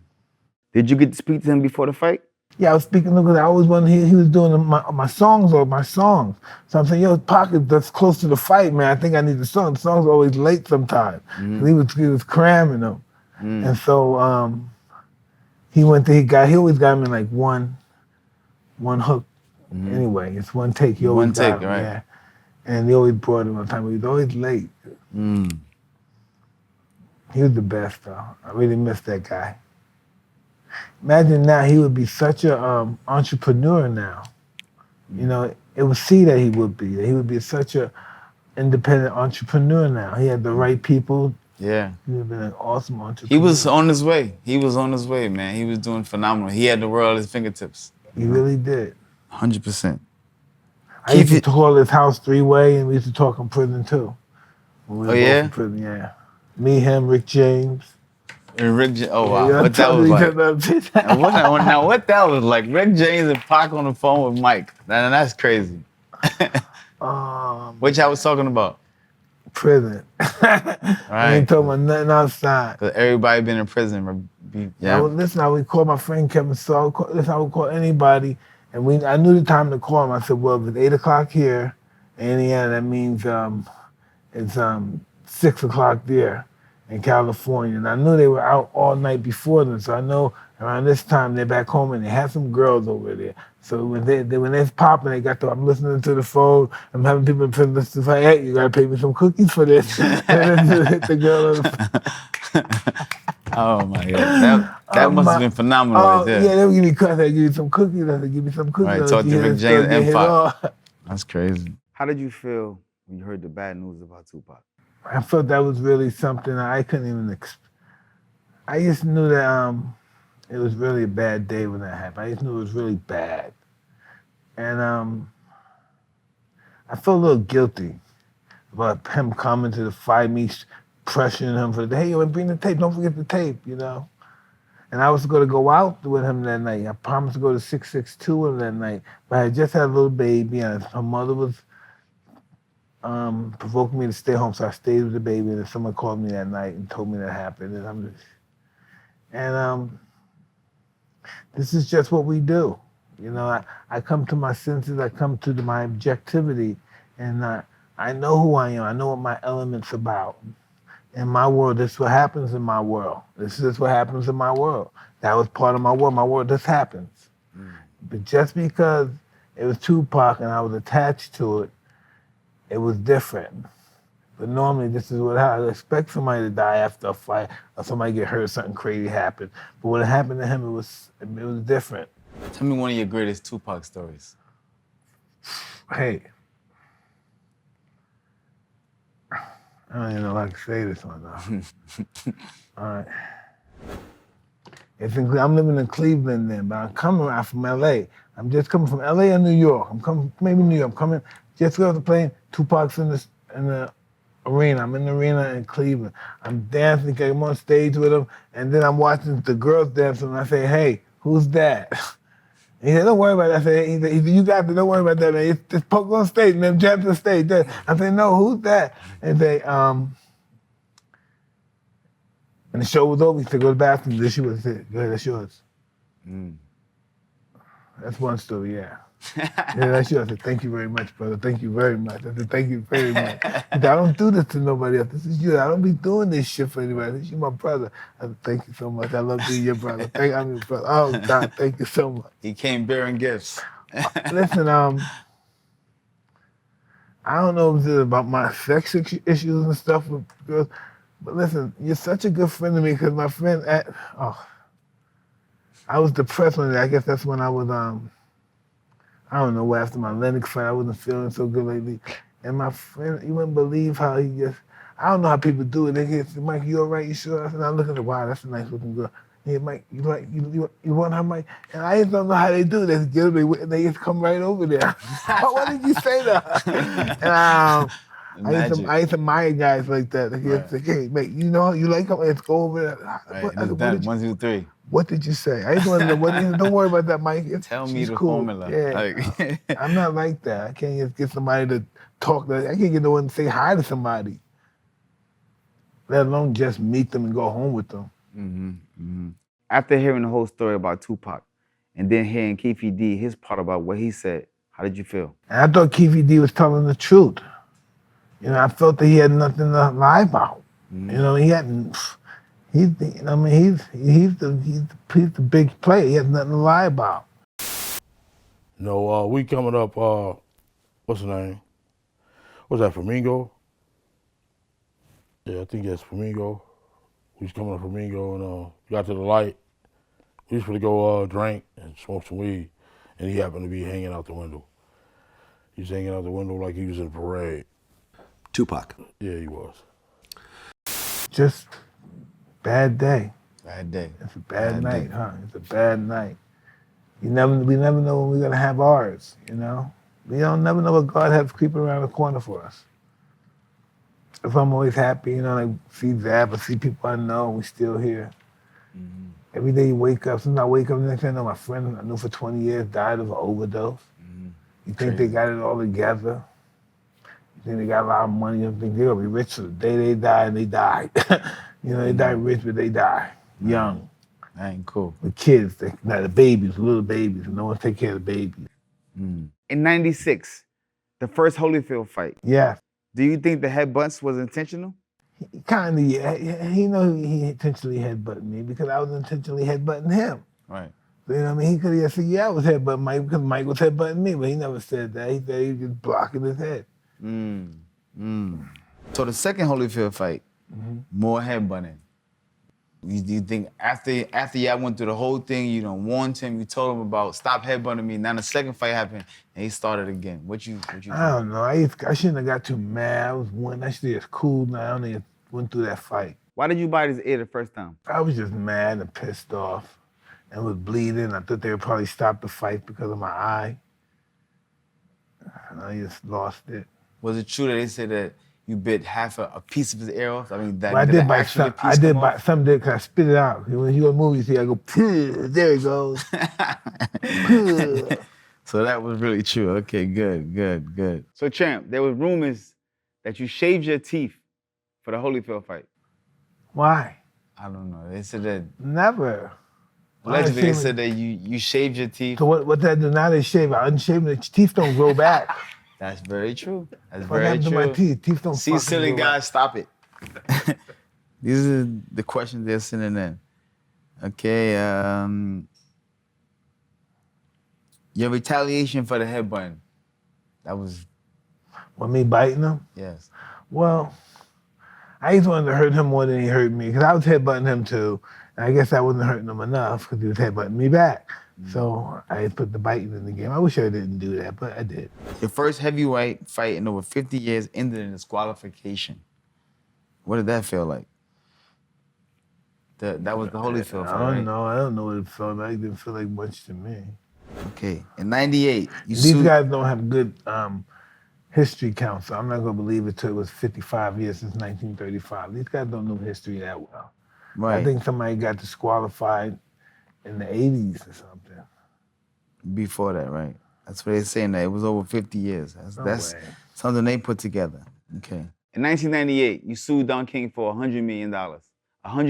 A: Did you get to speak to him before the fight?
B: Yeah, I was speaking to him because I always wanted he was doing my songs. So I'm saying, yo, Pac, that's close to the fight, man. I think I need the song. The songs are always late sometimes. He was cramming them. And so he always got him in like one hook. Anyway, it's one take. He always got him,
A: right?
B: Yeah. And he always brought him on time. He was always late. He was the best, though. I really miss that guy. Imagine now he would be such a entrepreneur now. You know, it would see that he would be. He would be such a independent entrepreneur now. He had the right people.
A: Yeah.
B: He would have been an awesome entrepreneur.
A: He was on his way, man. He was doing phenomenal. He had the world at his fingertips.
B: He really did.
A: 100%.
B: I used to call his house three-way, and we used to talk in prison, too. When we were both in prison, yeah. Me, him, Rick James.
A: And oh, wow. Yeah, what that was like. Now, what that was like. Rick James and Pac on the phone with Mike. That's crazy. What y'all was talking about?
B: Prison.
A: Right.
B: I ain't talking about nothing outside.
A: Because everybody been in prison. Yeah.
B: Listen, I would call my friend Kevin Saul. I would call anybody. And I knew the time to call him. I said, well, if it's 8 o'clock here in Indiana, that means it's 6 o'clock there in California. And I knew they were out all night before them. So I know around this time they're back home and they had some girls over there. So when they're popping, I'm listening to the phone. I'm having people in prison listen to say, hey, you gotta pay me some cookies for this. And then hit the girl on the phone.
A: Oh my God, that must have been phenomenal right there.
B: Yeah, they would give me cookies. They give you some cookies. I said, give me some cookies.
A: Right, talk to Rick James and Pac. That's crazy. How did you feel when you heard the bad news about Tupac?
B: I felt that was really something I couldn't even I just knew that it was really a bad day when that happened. I just knew it was really bad. And I felt a little guilty about him coming to the fight, me pressuring him for the, hey, yo, bring the tape, don't forget the tape, you know? And I was going to go out with him that night. I promised to go to 662 with him that night. But I had just had a little baby, and her mother was provoking me to stay home, so I stayed with the baby. And then someone called me that night and told me that happened. And this is just what we do. You know, I come to my senses, I come to my objectivity, and I know who I am. I know what my element's about. In my world, this is what happens in my world. This is what happens in my world. That was part of my world. My world, this happens. But just because it was Tupac and I was attached to it, it was different. But normally, this is what I expect somebody to die after a fight or somebody get hurt, something crazy happened. But when it happened to him, it was different.
A: Tell me one of your greatest Tupac stories.
B: Hey. I don't even know if I can say this one though. All right. I'm living in Cleveland then, but I'm coming out from LA. I'm just coming from LA or New York. I'm coming, maybe New York. I'm coming, just got off the plane. Tupac's in the arena. I'm in the arena in Cleveland. I'm dancing, I'm on stage with him, and then I'm watching the girls dancing, and I say, hey, who's that? He said, don't worry about that. I said, he said, you got to, don't worry about that, man. Just poke on stage and then jump to the stage. I said, no, who's that? And they, and the show was over. He said, go to the bathroom. This yours. I said, go ahead, that's yours. That's one story, yeah. Yeah, that's yours. I said, thank you very much, brother. Thank you very much. I said, thank you very much. He said, I don't do this to nobody else. This is you. I don't be doing this shit for anybody. This is my brother. I said, thank you so much. I love being your brother. I'm your brother. Oh, God, thank you so much.
A: He came bearing gifts.
B: Listen, I don't know if it's about my sex issues and stuff with girls, but listen, you're such a good friend to me because my friend, I was depressed one day. I guess that's when I was, I don't know, after my Lennox fight, I wasn't feeling so good lately. And my friend, you wouldn't believe how he just, I don't know how people do it. They get, Mike, you all right? You sure? I said, I look at her, wow, that's a nice looking girl. Hey, Mike, you want her, Mike? And I just don't know how they do this. They just come right over there. What did you say to her? And, I used to admire guys like that. They say, hey, mate, you know, you like him? Let's go over there.
A: Right, it's done. 1, 2, 3.
B: What did you say? I just want to know, don't worry about that, Mike.
A: Tell me the
B: cool.
A: formula.
B: Yeah. I'm not like that. I can't just get somebody to talk. I can't get no one to say hi to somebody, let alone just meet them and go home with them.
A: After hearing the whole story about Tupac, and then hearing Keefe D, his part about what he said, how did you feel?
B: And I thought Keefe D was telling the truth. You know, I felt that he had nothing to lie about. You know, he hadn't. He's the big player. He has nothing to lie about.
H: No, we coming up. What's the name? What's that? Flamingo? Yeah, I think that's Flamingo. We was coming up Flamingo and got to the light. We was gonna go drink and smoke some weed, and he happened to be hanging out the window. He was hanging out the window like he was in a parade.
C: Tupac.
H: Yeah, he was.
B: Just bad day.
A: Bad day.
B: It's a bad night, huh? It's a bad night. We never know when we're gonna have ours, you know? We don't never know what God has creeping around the corner for us. If I'm always happy, you know, like see Zab, I see people I know, we still here. Every day you wake up, sometimes I wake up the next day, I know my friend I knew for 20 years died of an overdose. You think they got it all together. You think they got a lot of money, you think they're gonna be rich till the day they die, and they died. You know, they die rich, but they die young.
A: That ain't cool.
B: With kids, the babies, little babies, and no one take care of the babies.
A: In '96, the first Holyfield fight.
B: Yeah.
A: Do you think the headbutts was intentional?
B: Kind of, yeah. He know he intentionally headbutted me because I was intentionally headbutting him.
A: Right.
B: So, you know what I mean? He could have said, yeah, I was headbutting Mike because Mike was headbutting me, but he never said that. He said he was just blocking his head.
A: So the second Holyfield fight, more headbutting. Do you think after y'all went through the whole thing, you done warned him, you told him about stop headbutting me, now the second fight happened and he started again. What you
B: I don't know. I shouldn't have got too mad. I was one. I should have just cooled down and went through that fight.
A: Why did you bite his ear the first time?
B: I was just mad and pissed off and was bleeding. I thought they would probably stop the fight because of my eye. And I just lost it.
A: Was it true that they said that you bit half a piece of his ear off? I mean, that
B: Well, I
A: did
B: did
A: an
B: bite
A: actual
B: some.
A: piece
B: I did
A: come
B: bite
A: off?
B: some did because I spit it out. When you go to movies, you see I go, there it goes.
A: So that was really true. Okay, good. So Champ, there was rumors that you shaved your teeth for the Holyfield fight.
B: Why?
A: I don't know. They said that
B: Never.
A: allegedly they said that you shaved your teeth.
B: So what did I do? Now they shave. I unshaved. The teeth don't grow back.
A: That's very true. That's
B: What
A: very
B: happened to
A: true.
B: my teeth? Teeth don't
A: See,
B: fucking
A: silly
B: grow
A: guys,
B: back.
A: stop it. These are the questions they're sending in. Okay, your retaliation for the headbutting. That was...
B: With me biting him?
A: Yes.
B: Well, I just wanted to hurt him more than he hurt me because I was headbutting him too. And I guess I wasn't hurting him enough because he was headbutting me back. So I put the biting in the game. I wish I didn't do that, but I did.
A: Your first heavyweight fight in over 50 years ended in disqualification. What did that feel like? That was the Holyfield fight,
B: I don't
A: right?
B: know. I don't know what it felt like. It didn't feel like much to me.
A: Okay. In 98, you
B: These
A: sued...
B: guys don't have good history count, so I'm not going to believe it till it was 55 years since 1935. These guys don't know history that well.
A: Right.
B: I think somebody got disqualified in the 80s or something.
A: Before that, right? That's what they're saying, that it was over 50 years. That's
B: way.
A: something they put together. Okay. In 1998, you sued Don King for $100 million. $100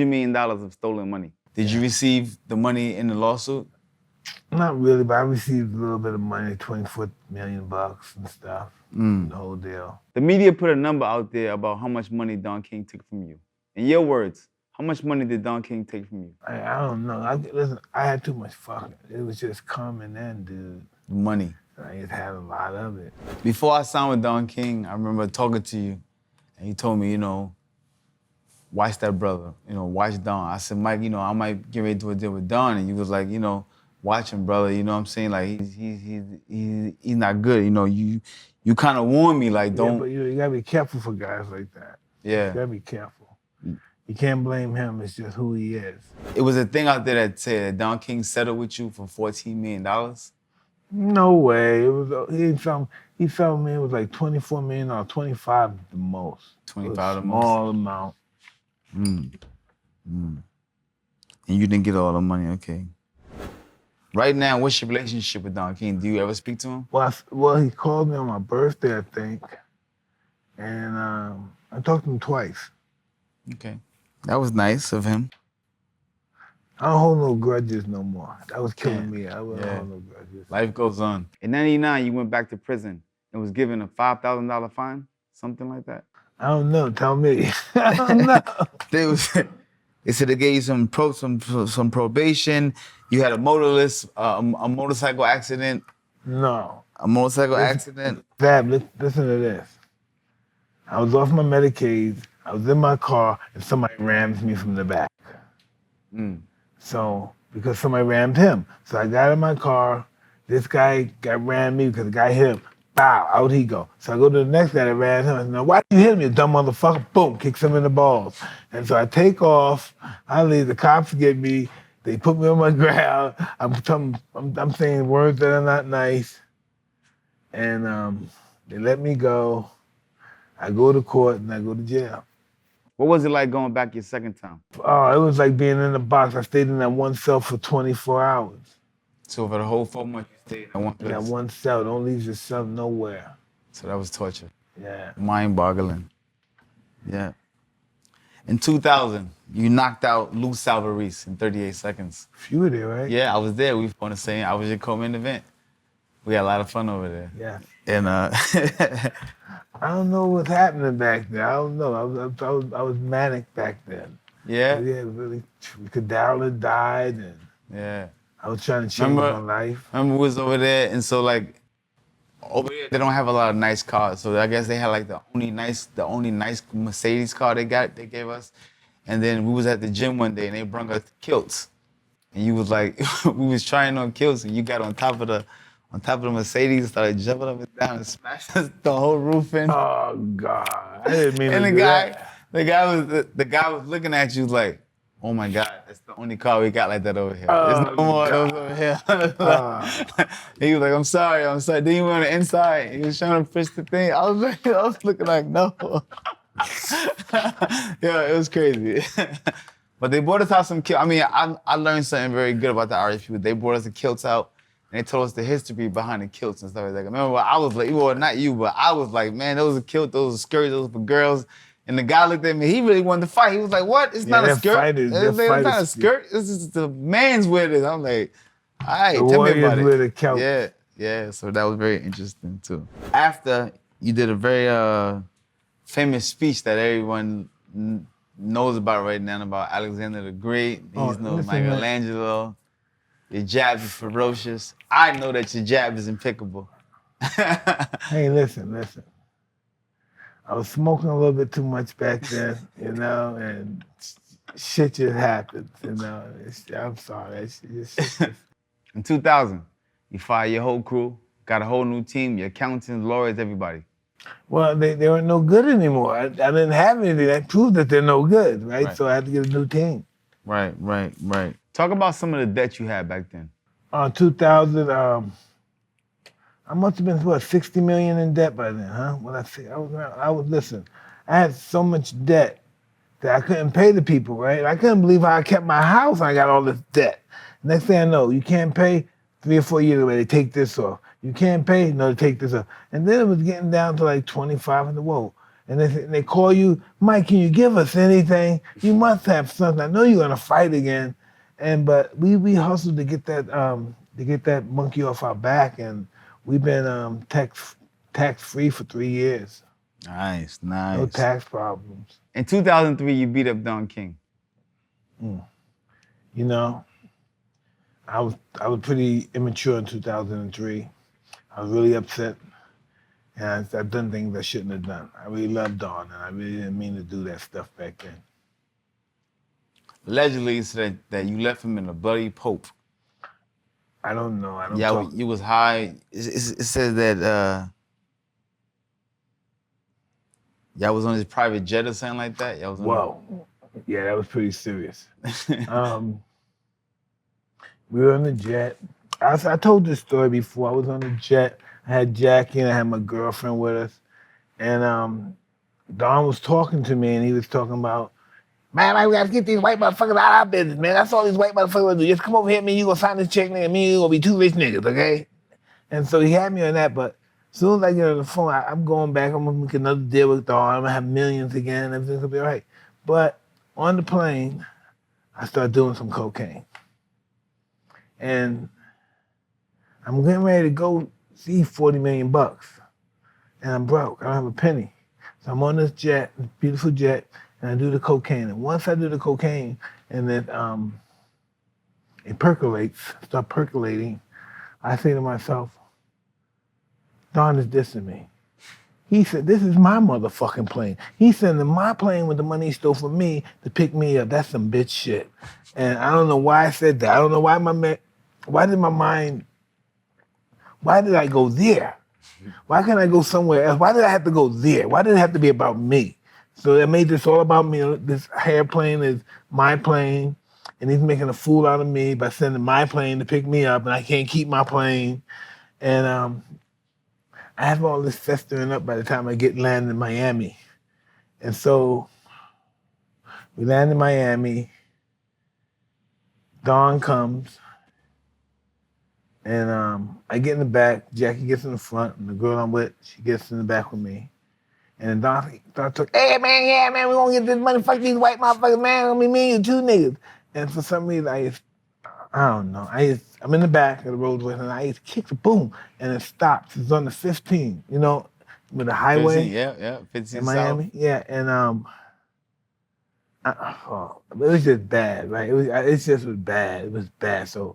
A: million of stolen money. Did you receive the money in the lawsuit?
B: Not really, but I received a little bit of money, 24 million bucks and stuff, the whole deal.
A: The media put a number out there about how much money Don King took from you. In your words, how much money did Don King take from you?
B: I don't know. Listen, I had too much fucking. It was just coming in, dude.
A: Money.
B: I just had a lot of it.
A: Before I signed with Don King, I remember talking to you, and you told me, watch that brother, watch Don. I said, Mike, I might get ready to do a deal with Don, and you was like, watch him, brother. You know what I'm saying? Like he's not good. You kind of warned me, like, don't.
B: Yeah, but you gotta be careful for guys like that.
A: Yeah.
B: You gotta be careful. You can't blame him. It's just who he is.
A: It was a thing out there that said that Don King settled with you for $14 million.
B: No way. It was he told me it was like 24 million or 25 the most.
A: 25 the most.
B: Small amount.
A: And you didn't get all the money, okay. Right now, what's your relationship with Don King? Do you ever speak to him?
B: Well, he called me on my birthday, I think, and I talked to him twice.
A: Okay, that was nice of him.
B: I don't hold no grudges no more. That was killing me. I don't hold no grudges.
A: Life goes on. In '99, you went back to prison and was given a $5,000 fine, something like that.
B: I don't know. Tell me. I don't know.
A: They said they gave you some probation. You had a motorcycle accident.
B: No.
A: A motorcycle accident.
B: Zab, listen to this. I was off my Medicaid. I was in my car, and somebody rammed me from the back. So, because somebody rammed him. So I got in my car. This guy got rammed me because the guy hit him. Bow, out he go. So I go to the next guy that ran him. I said, now, why did you hit me, you dumb motherfucker? Boom, kicks him in the balls. And so I take off. I leave. The cops get me. They put me on my ground. I'm saying words that are not nice. And they let me go. I go to court and I go to jail.
A: What was it like going back your second time?
B: Oh, it was like being in a box. I stayed in that one cell for 24 hours.
A: So for the whole 4 months, you stayed in one place?
B: That one cell. Don't leave yourself nowhere.
A: So that was torture.
B: Yeah.
A: Mind-boggling. Yeah. In 2000, you knocked out Lou Salvarez in 38 seconds.
B: You were there, right?
A: Yeah, I was there. We were on the same. I was your co-main event. We had a lot of fun over there.
B: Yeah.
A: And
B: I don't know what's happening back then. I don't know. I was manic back then.
A: Yeah?
B: Yeah, really. Cadell had died, and
A: yeah.
B: I was trying to change my life.
A: Remember we was over there, and so like, over there they don't have a lot of nice cars. So I guess they had like the only nice Mercedes car they gave us. And then we was at the gym one day, and they brought us kilts. And you was like, we was trying on kilts, and you got on top of the Mercedes, started jumping up and down and smashed the whole roof in.
B: Oh God, I didn't mean
A: and
B: to do that.
A: the guy was looking at you like, Oh my God, that's the only car we got like that over here. There's no more of those over here. He was like, I'm sorry. Then he went on the inside. He was trying to fish the thing. I was looking like, no. Yeah, it was crazy. But they brought us out some kilts. I mean, I learned something very good about the Irish people. They brought us the kilts out, and they told us the history behind the kilts and stuff like that. Remember, I was like, well, not you, but I was like, man, those are kilts, those are skirts, those are for girls. And the guy looked at me, he really wanted to fight. He was like, what? It's not a skirt. It's not a skirt. This is the man's wear this. I'm like, all right, tell me about it.
B: Wear the kilt.
A: Yeah, so that was very interesting too. After, you did a very famous speech that everyone knows about right now about Alexander the Great. He's no Michelangelo. Your jab is ferocious. I know that your jab is impeccable.
B: Hey, listen. I was smoking a little bit too much back then, and shit just happened, I'm sorry.
A: In 2000, you fired your whole crew, got a whole new team, your accountants, lawyers, everybody.
B: Well, they weren't no good anymore. I didn't have anything that proved that they're no good, right? So I had to get a new team.
A: Right. Talk about some of the debt you had back then.
B: 2000, I must have been, 60 million in debt by then, huh? When listen, I had so much debt that I couldn't pay the people, right? I couldn't believe how I kept my house and I got all this debt. Next thing I know, you can't pay 3 or 4 years away, they take this off. You can't pay, no, they take this off. And then it was getting down to like 25 in the whoa. And they call you, Mike, can you give us anything? You must have something. I know you're gonna fight again. But we hustled to get that monkey off our back, and we've been tax-free for 3 years.
A: Nice.
B: No tax problems.
A: In 2003, you beat up Don King.
B: I was pretty immature in 2003. I was really upset, and I've done things I shouldn't have done. I really loved Don, and I really didn't mean to do that stuff back then.
A: Allegedly, it said that you left him in a bloody pope.
B: I don't know.
A: You was high. It says that y'all was on his private jet or something like that.
B: Yeah, that was pretty serious. We were on the jet. I told this story before. I was on the jet. I had Jackie and I had my girlfriend with us. And Don was talking to me and he was talking about, man, we gotta get these white motherfuckers out of our business, man. That's all these white motherfuckers do. Just come over here, me, you gonna sign this check, nigga, me, you gonna be 2 rich niggas, okay? And so he had me on that, but as soon as I get on the phone, I'm going back, I'm gonna make another deal with Don, I'm gonna have millions again, and everything's gonna be all right. But on the plane, I started doing some cocaine. And I'm getting ready to go see 40 million bucks. And I'm broke, I don't have a penny. So I'm on this jet, this beautiful jet, and I do the cocaine. And once I do the cocaine, and then it percolates, start percolating, I say to myself, Don is dissing me. He said, this is my motherfucking plane. He's sending my plane with the money he stole from me to pick me up. That's some bitch shit. And I don't know why I said that. I don't know why why did I go there? Why can't I go somewhere else? Why did I have to go there? Why did it have to be about me? So it made this all about me. This airplane is my plane, and he's making a fool out of me by sending my plane to pick me up, and I can't keep my plane. And I have all this festering up by the time I land in Miami. And so we land in Miami, Dawn comes, and I get in the back, Jackie gets in the front, and the girl I'm with, she gets in the back with me. And Don starts talking, hey man, yeah man, we gonna get this money, fuck these white motherfuckers, man, gonna be me and you 2 niggas. And for some reason, I don't know, I'm in the back of the roadway and I just kick the boom, and it stops. It's on the 15, you know, with the highway.
A: 15
B: in Miami.
A: South.
B: Yeah, and it was just bad, right? It just was bad. It was bad. So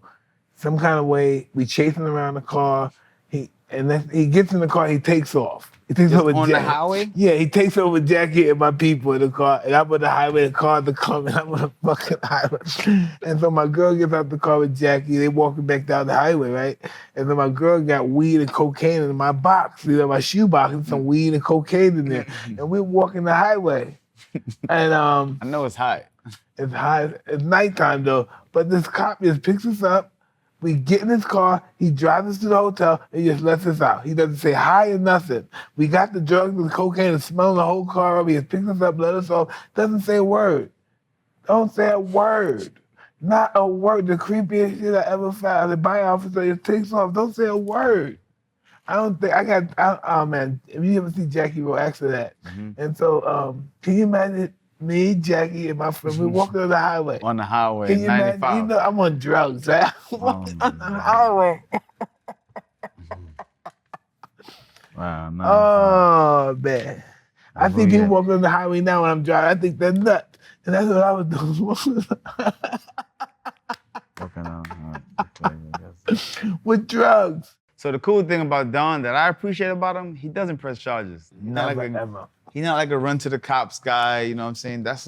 B: some kind of way, we chasing around the car. He gets in the car, he takes off. He takes over
A: on the highway?
B: Yeah, he takes over Jackie and my people in the car, and I'm on the highway, the cars are coming, I'm on the fucking highway. And so my girl gets out the car with Jackie, they walking back down the highway, right? And then my girl got weed and cocaine in my box, you know, my shoe box, and some weed and cocaine in there. And we're walking the highway. And
A: I know it's hot.
B: It's high. It's nighttime though. But this cop just picks us up. We get in his car. He drives us to the hotel and just lets us out. He doesn't say hi or nothing. We got the drugs and the cocaine and smelling the whole car up. He just picks us up, let us off. Doesn't say a word. Don't say a word. Not a word. The creepiest shit I ever found. The body officer just takes off. Don't say a word. I don't think oh man, if you ever see Jackie, we'll ask her that. And so, can you imagine me, Jackie, and my friend, we walking on the highway.
A: On the highway,
B: Can you
A: 95.
B: imagine? You know, I'm on drugs, right? On the highway.
A: Wow, no.
B: Oh, man. I see people walking on the highway now when I'm driving. I think they're nuts. And that's what I was doing. With drugs.
A: So the cool thing about Don that I appreciate about him, he doesn't press charges.
B: Never.
A: He's not like a run to the cops guy, you know what I'm saying? That's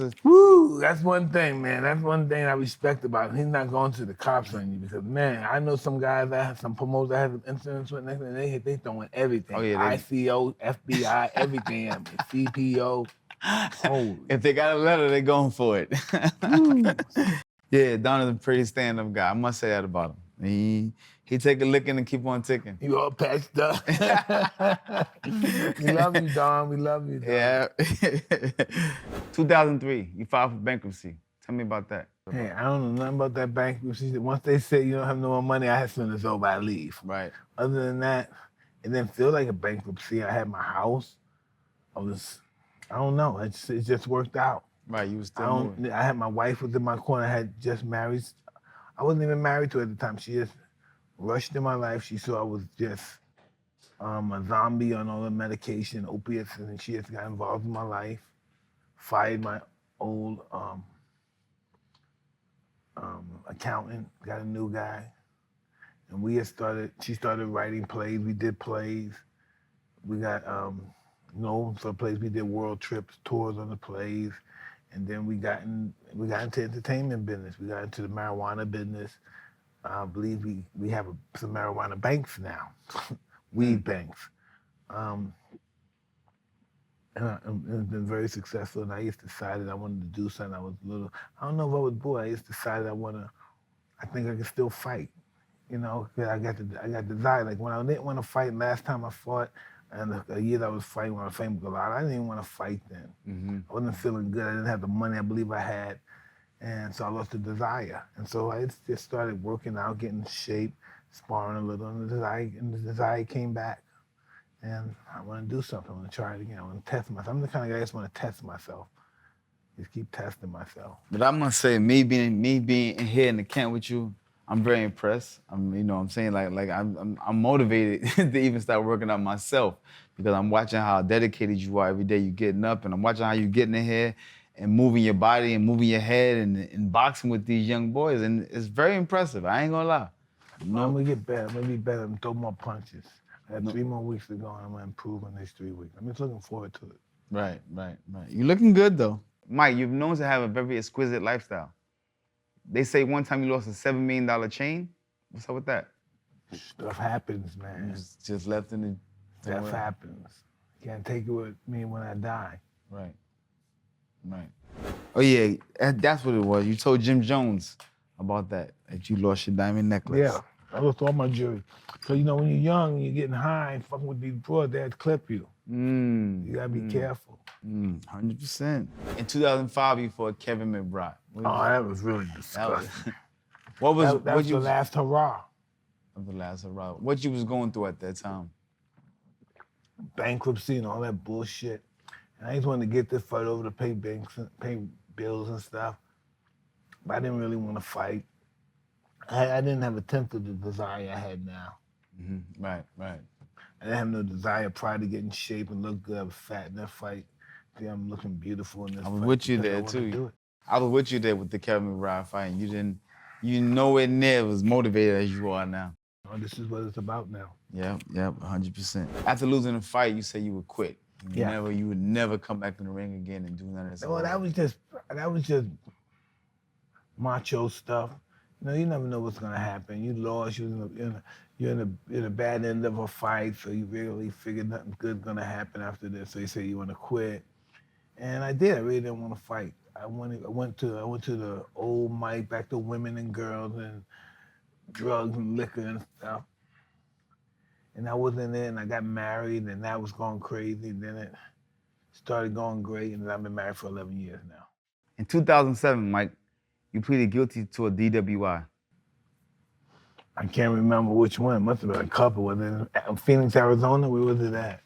B: one thing, man. That's one thing I respect about him. He's not going to the cops on you because, man, I know some guys that have some promoters that have some incidents with next and they throwing everything.
A: Oh, yeah,
B: ICO, FBI, everything at me. CPO.
A: If they got a letter, they're going for it. Yeah, Don is a pretty stand-up guy. I must say that about him. He take a licking and keep on ticking.
B: You all patched up. We love you, Don. We love you, Don.
A: Yeah. 2003, you filed for bankruptcy. Tell me about that.
B: Hey, I don't know nothing about that bankruptcy. Once they say you don't have no more money, I have to it's over, I leave.
A: Right.
B: Other than that, it didn't feel like a bankruptcy. I had my house. I don't know. It just worked out.
A: Right, you was still moving.
B: I had my wife was in my corner. I had just married. I wasn't even married to her at the time. She just rushed in my life. She saw I was just a zombie on all the medication, opiates, and she just got involved in my life. Fired my old accountant, got a new guy. And she started writing plays. We did plays. We got known for plays. We did world trips, tours on the plays. And then we got into entertainment business. We got into the marijuana business. I believe we have some marijuana banks now, weed banks. And it's been very successful. And I just decided I wanted to do something. I was I don't know if I was bored. I just decided I think I can still fight. You know, 'cause I got desire. Like when I didn't want to fight last time I fought, and the year that I was fighting when I was fighting Galad, I didn't even want to fight then. I wasn't feeling good. I didn't have the money I believe I had. And so I lost the desire. And so I just started working out, getting in shape, sparring a little, and the desire came back. And I want to do something. I want to try it again. I want to test myself. I'm the kind of guy that just want to test myself. Just keep testing myself.
A: But I must say, me being in here in the camp with you, I'm very impressed. You know what I'm saying? Like I'm motivated to even start working out myself because I'm watching how dedicated you are every day. You're getting up, and I'm watching how you're getting in here and moving your body and moving your head and boxing with these young boys, and it's very impressive. I ain't gonna lie.
B: No, I'm gonna get better. I'm gonna be better and throw more punches. I have 3 more weeks to go, and I'm gonna improve in these 3 weeks. I'm just looking forward to it.
A: Right. You're looking good though. Mike, you're known to have a very exquisite lifestyle. They say one time you lost a $7 million chain. What's up with that?
B: Stuff happens, man.
A: Just left in the...
B: Stuff happens. Can't take it with me when I die.
A: Right. Oh yeah, that's what it was. You told Jim Jones about that you lost your diamond necklace.
B: Yeah, I lost all my jewelry. So you know, when you're young, you're getting high and fucking with these broads, they'd clip you. You gotta be careful.
A: 100%. In 2005, you fought Kevin McBride.
B: That was really disgusting.
A: That was
B: the last hurrah.
A: The last hurrah. What you was going through at that time?
B: Bankruptcy and all that bullshit. And I just wanted to get this fight over to pay bills and stuff. But I didn't really want to fight. I didn't have a tenth of the desire I had now.
A: Right.
B: I didn't have no desire prior to get in shape and look good. I was fat in that fight. I think I'm looking beautiful in this fight.
A: I was with you there too. I was with you there with the Kevin McBride fight. And you nowhere near as motivated as you are now.
B: Oh, this is what it's about now.
A: Yep, 100%. After losing the fight, you said you would quit. You would never come back in the ring again and do none of this.
B: Well, that was just macho stuff. You know, you never know what's gonna happen. You lost. You're in a bad end of a fight, so you really figured nothing good's gonna happen after this. So you say you want to quit, and I did. I really didn't want to fight. I went to the old Mike, back to women and girls and drugs and liquor and stuff. And I was in there, and I got married, and that was going crazy. Then it started going great, and I've been married for 11 years now.
A: In 2007, Mike, you pleaded guilty to a DWI.
B: I can't remember which one. It must have been a couple. Was it in Phoenix, Arizona? Where was it at?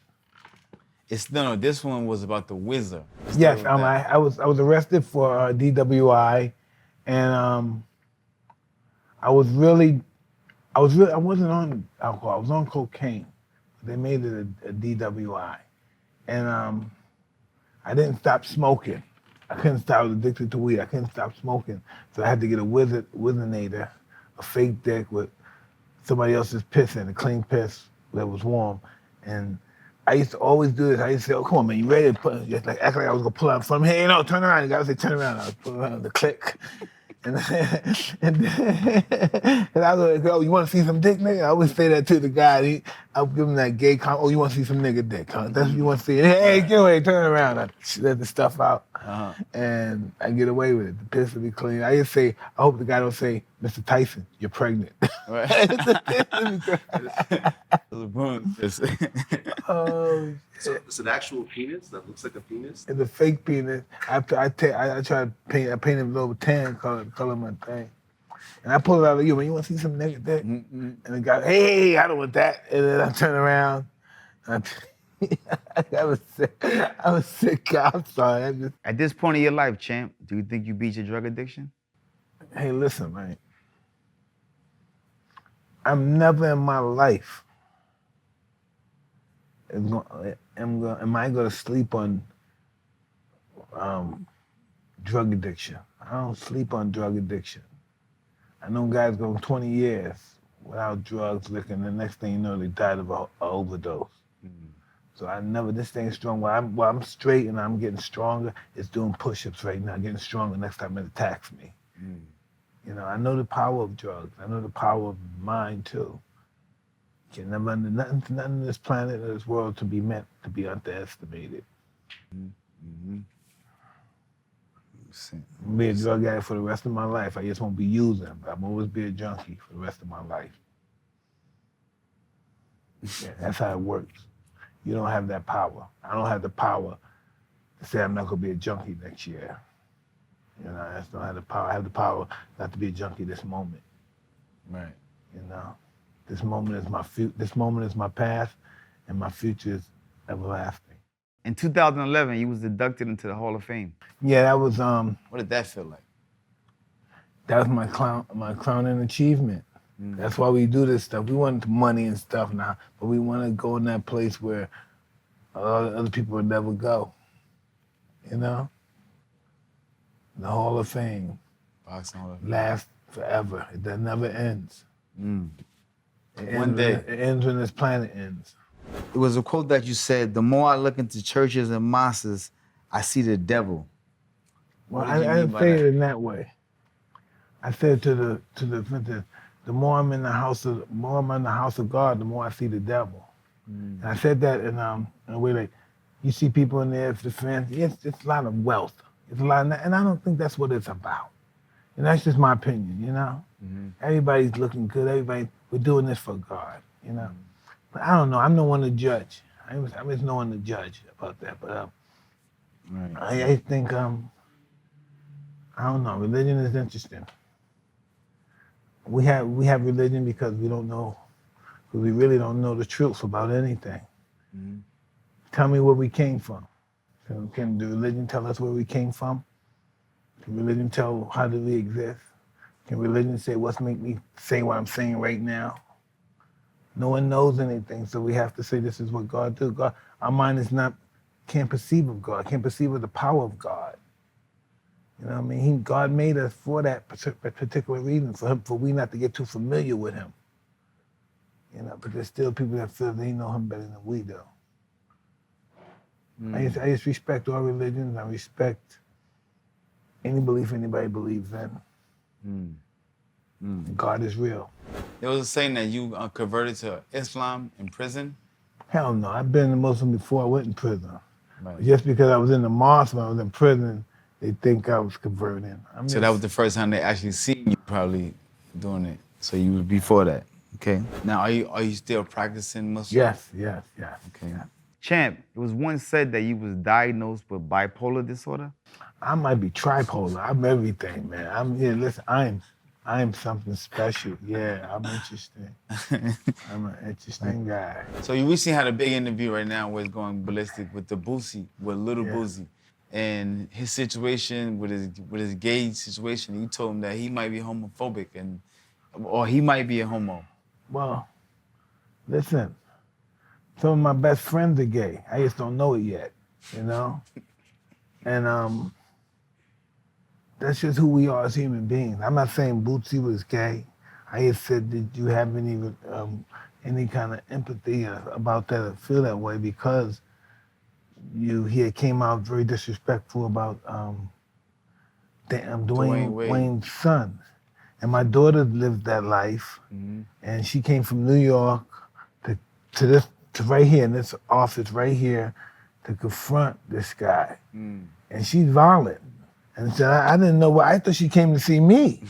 A: No, this one was about the Wizard.
B: Yes, I was arrested for DWI, and I wasn't on alcohol. I was on cocaine. They made it a DWI, and I didn't stop smoking. I couldn't stop. I was addicted to weed. I couldn't stop smoking, so I had to get a Wizinator, a fake dick with somebody else's piss in, a clean piss that was warm, and I used to always do this. I used to say, "Oh, come on, man, you ready to put?" Just like act like I was gonna pull out from hey, no, turn around. You gotta say, turn around. I was pulling around the click, and I was like, "Oh, you want to see some dick, nigga?" I always say that to the guy. I would give him that gay comment. "Oh, you want to see some nigga dick? Huh? That's what you want to see." Hey, get away, turn around. I let the stuff out, and I get away with it. The piss will be clean. I used to say, I hope the guy don't say, "Mr. Tyson, you're pregnant."
A: Right.
B: Oh,
C: So it's an actual penis that looks like a penis?
B: it's a fake penis. I try to paint. I painted it over tan color my thing, and I pull it out of you. Man, you want to see some nigga dick? And the guy, hey, I don't want that. And then I turn around. I was sick. I was sick. I'm sorry.
A: At this point in your life, champ, do you think you beat your drug addiction?
B: Hey, listen, man. I'm never in my life am I going to sleep on drug addiction. I don't sleep on drug addiction. I know guys go 20 years without drugs, liquor, and the next thing you know, they died of an overdose. So this thing's strong. While I'm straight and I'm getting stronger, it's doing push-ups right now, getting stronger next time it attacks me. You know, I know the power of drugs. I know the power of mind, too. You can never under nothing on this planet or this world to be meant to be underestimated. I'll be a drug addict for the rest of my life. I just won't be using, but I'm always be a junkie for the rest of my life. Yeah, that's how it works. You don't have that power. I don't have the power to say I'm not gonna be a junkie next year. You know, I just don't have the power. I have the power not to be a junkie this moment.
A: Right.
B: You know, this moment is my This moment is my past, and my future is everlasting.
A: In 2011, you was inducted into the Hall of Fame.
B: Yeah, that was
A: What did that feel like?
B: That was my crowning achievement. That's why we do this stuff. We want money and stuff now, but we want to go in that place where other people would never go. You know? The Hall of Fame.
A: Boxing Hall of Fame.
B: Lasts forever. That never ends.
A: One day.
B: It ends when this planet ends.
G: It was a quote that you said, "The more I look into churches and mosques, I see the devil."
B: Well, I didn't say it in that way. I said to the more I'm in the house of God, the more I see the devil. And I said that in a way like, you see people in there, the fans. It's a lot of wealth. It's a lot, and I don't think that's what it's about. And that's just my opinion, you know. Everybody's looking good. We're doing this for God, you know. But I don't know. I'm no one to judge. I'm just no one to judge about that. But I think I don't know. Religion is interesting. We have religion because we don't know, because we really don't know the truth about anything. Tell me where we came from. Can the religion tell us where we came from? Can religion tell how did we exist? Can religion say what's make me say what I'm saying right now? No one knows anything, so we have to say this is what God does. God, our mind can't perceive of God, can't perceive of the power of God. You know what I mean? God made us for that particular reason, for we not to get too familiar with him. You know, but there's still people that feel they know him better than we do. I just respect all religions. I respect any belief anybody believes in. God is real.
A: There was a saying that you converted to Islam in prison.
B: Hell no, I've been a Muslim before I went in prison.
A: Right.
B: Just because I was in the mosque when I was in prison, they think I was converting.
G: So that was the first time they actually seen you probably doing it. So you was before that. Okay. Now are you still practicing Muslim?
B: Yes.
G: Okay.
A: Champ, it was once said that you was diagnosed with bipolar disorder.
B: I might be tripolar. I'm everything, man. Listen, I'm something special. Yeah, I'm interesting. I'm an interesting guy.
G: So you recently had a big interview right now where it's going ballistic with the Boosie, with Little Boosie. And his situation with his gay situation, you told him that he might be homophobic or he might be a homo.
B: Well, listen, some of my best friends are gay. I just don't know it yet, you know? And that's just who we are as human beings. I'm not saying Bootsy was gay. I just said, did you have any kind of empathy about that or feel that way? Because he had came out very disrespectful about Dwayne's son. And my daughter lived that life, and she came from New York to right here in this office right here to confront this guy. And she's violent. And so I didn't know I thought she came to see me.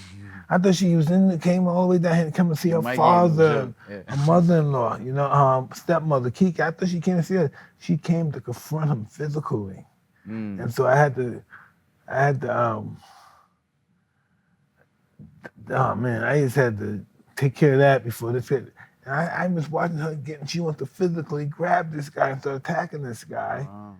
B: I thought she came all the way down here to come and see her father, her mother-in-law, stepmother, Kiki. I thought she came to see her. She came to confront him physically. And so I had to, oh man, I just had to take care of that before this hit. And I was watching her she wants to physically grab this guy and start attacking this guy. Wow.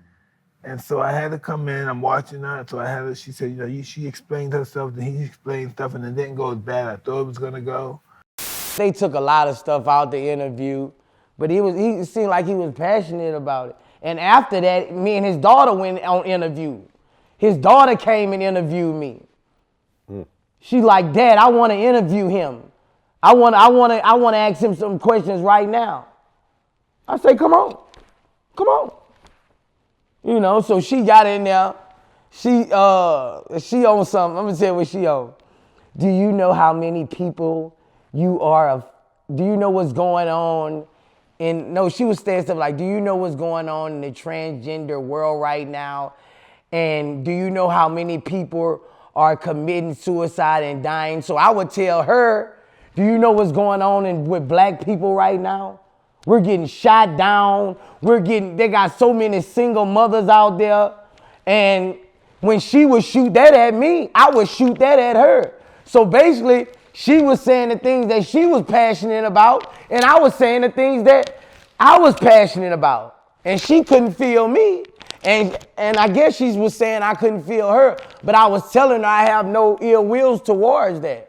B: And so I had to come in, I'm watching her, so she said, she explained herself, then he explained stuff, and it didn't go as bad as I thought it was gonna go.
I: They took a lot of stuff out the interview, but he seemed like he was passionate about it. And after that, me and his daughter went on interview. His daughter came and interviewed me. She like, Dad, I wanna interview him. I wanna ask him some questions right now. I say, come on. So she got in there. She on something. I'm gonna tell you what she on. Do you know how many people you are? Do you know what's going on? She was saying stuff like, do you know what's going on in the transgender world right now? And do you know how many people are committing suicide and dying? So I would tell her, do you know what's going on with black people right now? We're getting shot down. They got so many single mothers out there. And when she would shoot that at me, I would shoot that at her. So basically, she was saying the things that she was passionate about, and I was saying the things that I was passionate about. And she couldn't feel me. And I guess she was saying I couldn't feel her, but I was telling her I have no ill wills towards that.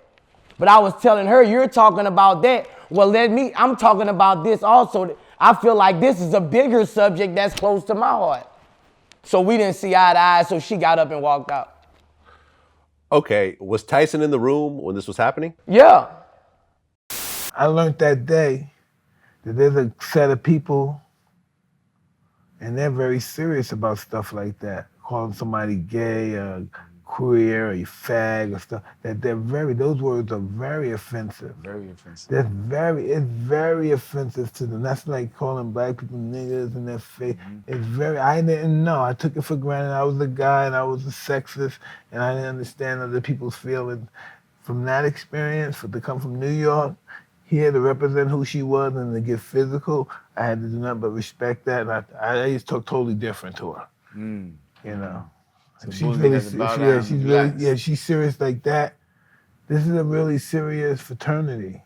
I: But I was telling her, you're talking about that. Well, I'm talking about this also. I feel like this is a bigger subject that's close to my heart. So we didn't see eye to eye, so she got up and walked out.
C: Okay, was Tyson in the room when this was happening?
I: Yeah.
B: I learned that day that there's a set of people, and they're very serious about stuff like that. Calling somebody gay, queer, a fag, or stuff. Those words are very offensive.
G: Very offensive.
B: It's very offensive to them. That's like calling black people niggas in their face. I didn't know. I took it for granted. I was a guy and I was a sexist, and I didn't understand other people's feelings. From that experience, to come from New York, here to represent who she was and to get physical, I had to do nothing but respect that. And I just talk totally different to her. So she's serious like that. This is a really serious fraternity.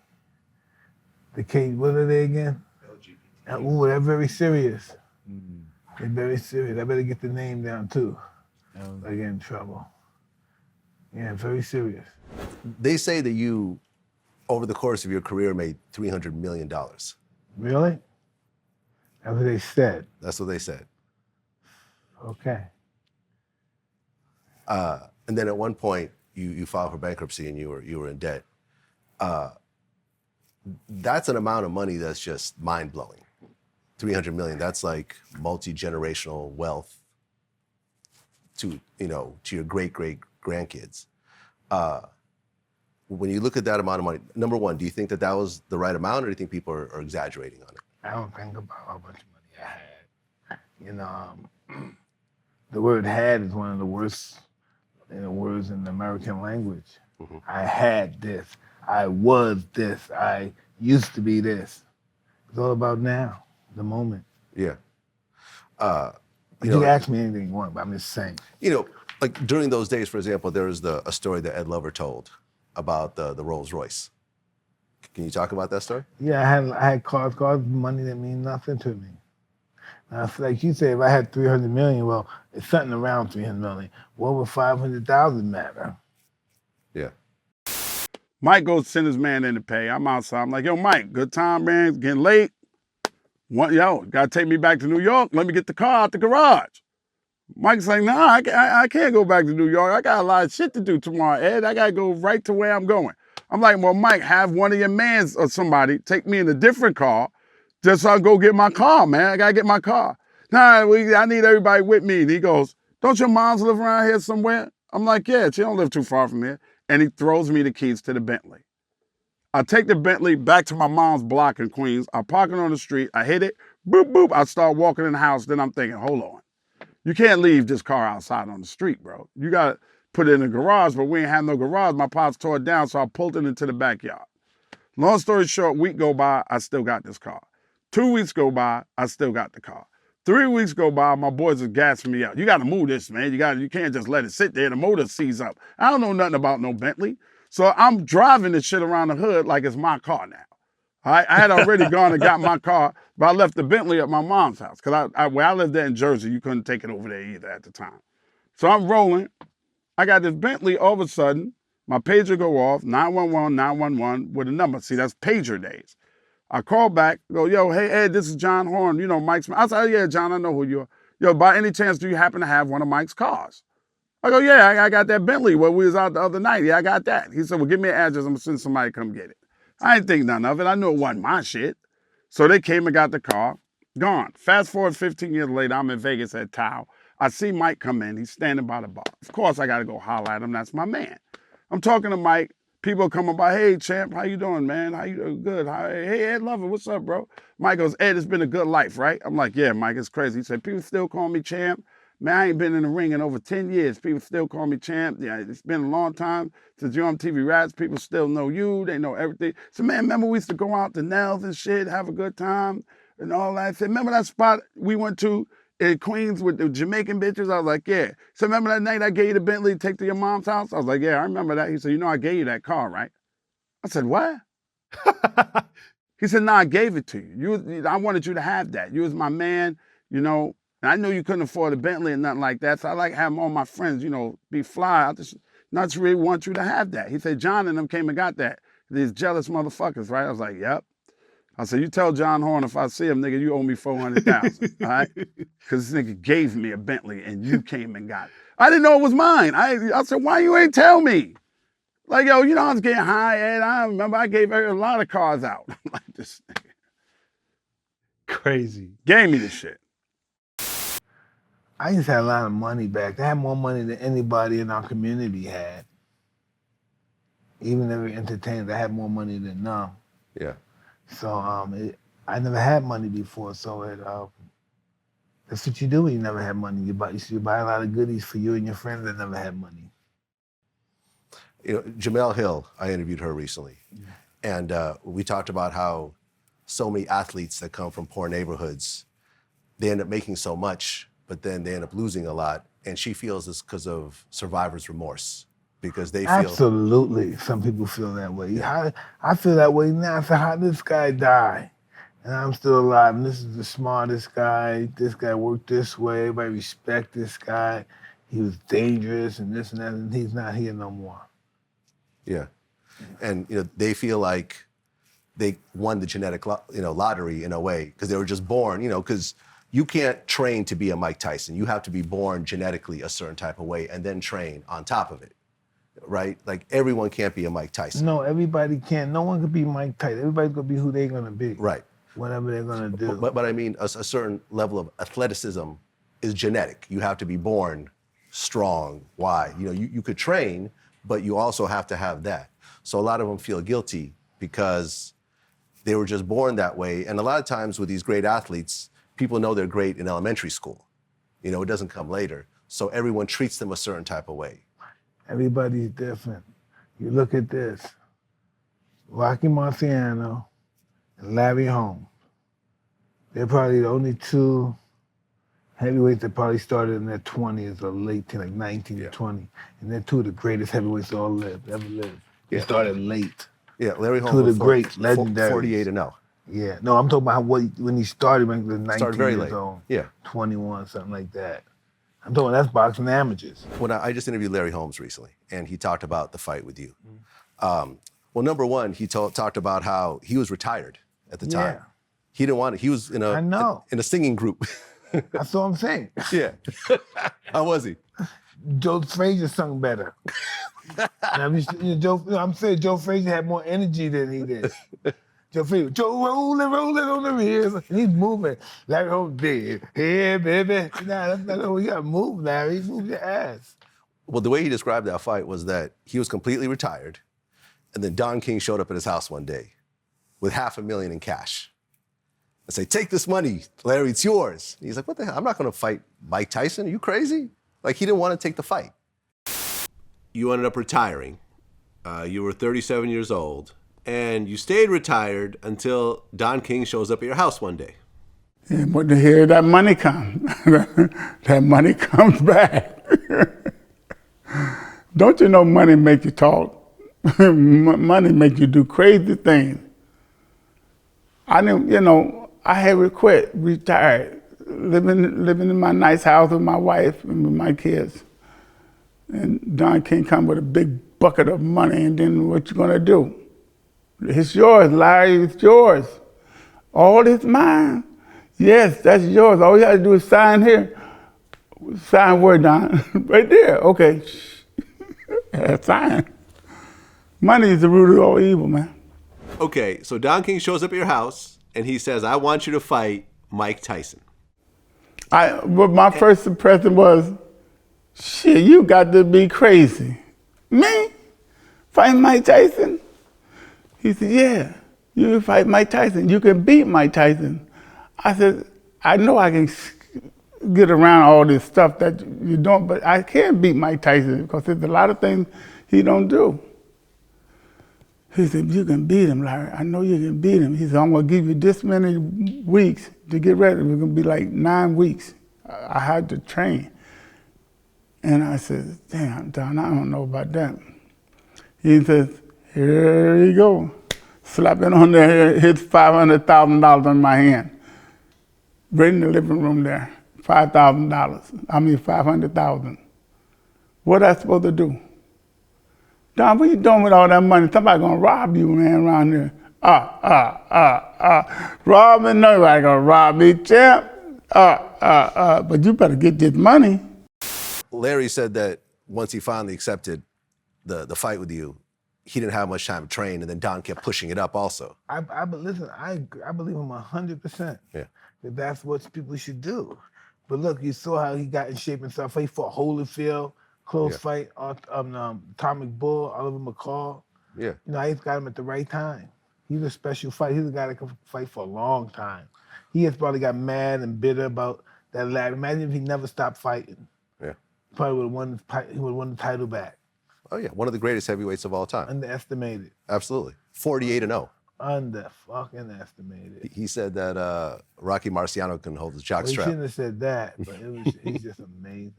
B: What are they again? LGBT. Ooh, they're very serious. They're very serious. I better get the name down too. I get in trouble. Yeah, very serious.
C: They say that you, over the course of your career, made $300 million.
B: Really? That's what they said.
C: That's what they said.
B: Okay.
C: And then at one point, you filed for bankruptcy and you were in debt. That's an amount of money that's just mind-blowing. 300 million, that's like multi-generational wealth to your great-great-grandkids. When you look at that amount of money, number one, do you think that was the right amount, or do you think people are exaggerating on it?
B: I don't think about how much money I had. The word had is one of the worst in the words in the American language. I had this. I was this. I used to be this. It's all about now, the moment.
C: Yeah.
B: You can ask me anything you want, but I'm just saying.
C: You know, like during those days, for example, there was a story that Ed Lover told about the Rolls Royce. Can you talk about that story?
B: Yeah, I had cars, money that mean nothing to me. Now, like you said, if I had 300 million, well, it's something around 300 million. What would 500,000 matter?
C: Yeah.
E: Mike goes send his man in to pay. I'm outside. I'm like, yo, Mike, good time, man. It's getting late. Yo, gotta take me back to New York. Let me get the car out the garage. Mike's like, nah, I can't go back to New York. I got a lot of shit to do tomorrow, Ed. I gotta go right to where I'm going. I'm like, well, Mike, have one of your mans or somebody take me in a different car just so I go get my car, man. I gotta get my car. Nah, I need everybody with me. And he goes, don't your moms live around here somewhere? I'm like, yeah, she don't live too far from here. And he throws me the keys to the Bentley. I take the Bentley back to my mom's block in Queens. I park it on the street. I hit it. Boop, boop. I start walking in the house. Then I'm thinking, hold on. You can't leave this car outside on the street, bro. You got to put it in the garage, but we ain't have no garage. My pops tore it down, so I pulled it into the backyard. Long story short, week go by, I still got this car. 2 weeks go by, I still got the car. 3 weeks go by, my boys are gassing me out. You got to move this, man. You can't just let it sit there. The motor seized up. I don't know nothing about no Bentley. So I'm driving this shit around the hood like it's my car now. All right? I had already gone and got my car, but I left the Bentley at my mom's house because where I lived there in Jersey, you couldn't take it over there either at the time. So I'm rolling. I got this Bentley. All of a sudden, my pager go off, 911, 911 with a number. See, that's pager days. I call back, go, yo, hey, Ed, this is John Horn. You know, Mike's. I said, oh, yeah, John, I know who you are. Yo, by any chance, do you happen to have one of Mike's cars? I go, yeah, I got that Bentley where we was out the other night. Yeah, I got that. He said, well, give me an address. I'm going to send somebody to come get it. I didn't think none of it. I knew it wasn't my shit. So they came and got the car. Gone. Fast forward 15 years later, I'm in Vegas at Tao. I see Mike come in. He's standing by the bar. Of course, I got to go holler at him. That's my man. I'm talking to Mike. People coming by, hey, champ, how you doing, man? How you doing? Good. Hey, Ed Lover, what's up, bro? Mike goes, Ed, it's been a good life, right? I'm like, yeah, Mike, it's crazy. He said, people still call me champ. Man, I ain't been in the ring in over 10 years. People still call me champ. Yeah, it's been a long time since you're on TV Rats. People still know you. They know everything. So, man, remember we used to go out to Nels and shit, have a good time and all that. I said, remember that spot we went to in Queens with the Jamaican bitches? I was like, yeah. So remember that night I gave you the Bentley to take to your mom's house? I was like, yeah, I remember that. He said, you know, I gave you that car, right? I said, what? He said, no, I gave it to you. I wanted you to have that. You was my man, you know. And I knew you couldn't afford a Bentley and nothing like that. So I like having all my friends, you know, be fly. I just not really want you to have that. He said, John and them came and got that. These jealous motherfuckers, right? I was like, yep. I said, you tell John Horn if I see him, nigga, you owe me $400,000, all right? Because this nigga gave me a Bentley and you came and got it. I didn't know it was mine. I said, why you ain't tell me? Like, yo, you know, I was getting high, Ed. I remember I gave a lot of cars out. Like this nigga.
J: Crazy.
E: Gave me the shit.
B: I used to have a lot of money back. I had more money than anybody in our community had. Even every entertainer, I had more money than them.
C: Yeah.
B: So I never had money before. So that's what you do when you never had money. You buy a lot of goodies for you and your friends that never had money.
C: You know, Jamel Hill, I interviewed her recently. And we talked about how so many athletes that come from poor neighborhoods, they end up making so much, but then they end up losing a lot. And she feels this because of survivor's remorse, because they feel—
B: Absolutely. Some people feel that way. I feel that way now. So how did this guy die? And I'm still alive, and this is the smartest guy. This guy worked this way. Everybody respect this guy. He was dangerous and this and that, and he's not here no more.
C: Yeah. And, you know, they feel like they won the genetic lottery in a way, because they were just born, you know, because you can't train to be a Mike Tyson. You have to be born genetically a certain type of way and then train on top of it, right? Like, everyone can't be a Mike Tyson.
B: No, everybody can't. No one could be Mike Tyson. Everybody's going to be who they're going to be.
C: Right.
B: Whatever they're going to do.
C: But I mean, a certain level of athleticism is genetic. You have to be born strong, wide. You know, you could train, but you also have to have that. So a lot of them feel guilty because they were just born that way. And a lot of times with these great athletes, people know they're great in elementary school. You know, it doesn't come later. So everyone treats them a certain type of way.
B: Everybody's different. You look at this. Rocky Marciano and Larry Holmes. They're probably the only two heavyweights that probably started in their 20s or late teen, like 19 or 20. And they're two of the greatest heavyweights ever lived. They started late.
C: Yeah, Larry Holmes
B: Two of the
C: was
B: great legendaries.
C: 48 and 0.
B: Yeah, no, I'm talking about when he started when he was 19
C: Started very
B: years
C: late.
B: old.
C: Yeah.
B: 21, something like that. I'm talking that's boxing amateurs.
C: When I just interviewed Larry Holmes recently, and he talked about the fight with you. Well, number one, he talked about how he was retired at the time.
B: Yeah.
C: He didn't want it. He was in a singing group.
B: That's what I'm saying.
C: Yeah. How was he?
B: Joe Frazier sung better. I'm saying Joe Frazier had more energy than he did. Joe Frazier, Joe rolling on the rears, and he's moving. Larry Holmes did. Hey, baby. Nah, that's not how you gotta move, Larry. Move your ass.
C: Well, the way he described that fight was that he was completely retired, and then Don King showed up at his house one day with $500,000 in cash. I say, take this money, Larry, it's yours. And he's like, what the hell? I'm not gonna fight Mike Tyson. Are you crazy? Like, he didn't want to take the fight. You ended up retiring. You were 37 years old, and you stayed retired until Don King shows up at your house one day.
E: Yeah, but to hear that money come, that money comes back. Don't you know money make you talk? Money make you do crazy things. I had quit, retired, living in my nice house with my wife and with my kids. And Don King come with a big bucket of money, and then what you gonna do? It's yours, Larry, it's yours. All is mine. Yes, that's yours. All you have to do is sign here. Sign where, Don? Right there, okay. Sign. Money is the root of all evil, man.
C: Okay, so Don King shows up at your house, and he says, I want you to fight Mike Tyson.
E: But my first impression was, shit, you got to be crazy. Me? Fight Mike Tyson? He said, yeah, you can fight Mike Tyson. You can beat Mike Tyson. I said, I know I can get around all this stuff that you don't, but I can't beat Mike Tyson because there's a lot of things he don't do. He said, you can beat him, Larry. I know you can beat him. He said, I'm gonna give you this many weeks to get ready. We're gonna be like 9 weeks. I had to train. And I said, damn, Don, I don't know about that. He says, here you go. Slapping on there, hits $500,000 in my hand. Right in the living room there, $500,000. What I supposed to do? Don, what you doing with all that money? Somebody gonna rob you, man, around here. Rob me, nobody gonna rob me, champ. But you better get this money.
C: Larry said that once he finally accepted the fight with you, he didn't have much time to train, and then Don kept pushing it up also.
B: Listen, I believe him 100%.
C: Yeah.
B: That's what people should do. But look, you saw how he got in shape and stuff. He fought Holyfield, close fight, Atomic Bull, Oliver McCall.
C: Yeah.
B: You know, I just got him at the right time. He's a special fight. He's a guy that can fight for a long time. He has probably got mad and bitter about that lad. Imagine if he never stopped fighting.
C: Yeah.
B: Probably would have won the title back.
C: Oh yeah, one of the greatest heavyweights of all time.
B: Underestimated.
C: Absolutely. 48 and 0.
B: Fucking estimated.
C: He said that Rocky Marciano can hold the jock
B: He
C: strap.
B: shouldn't have said that, but he's just amazing.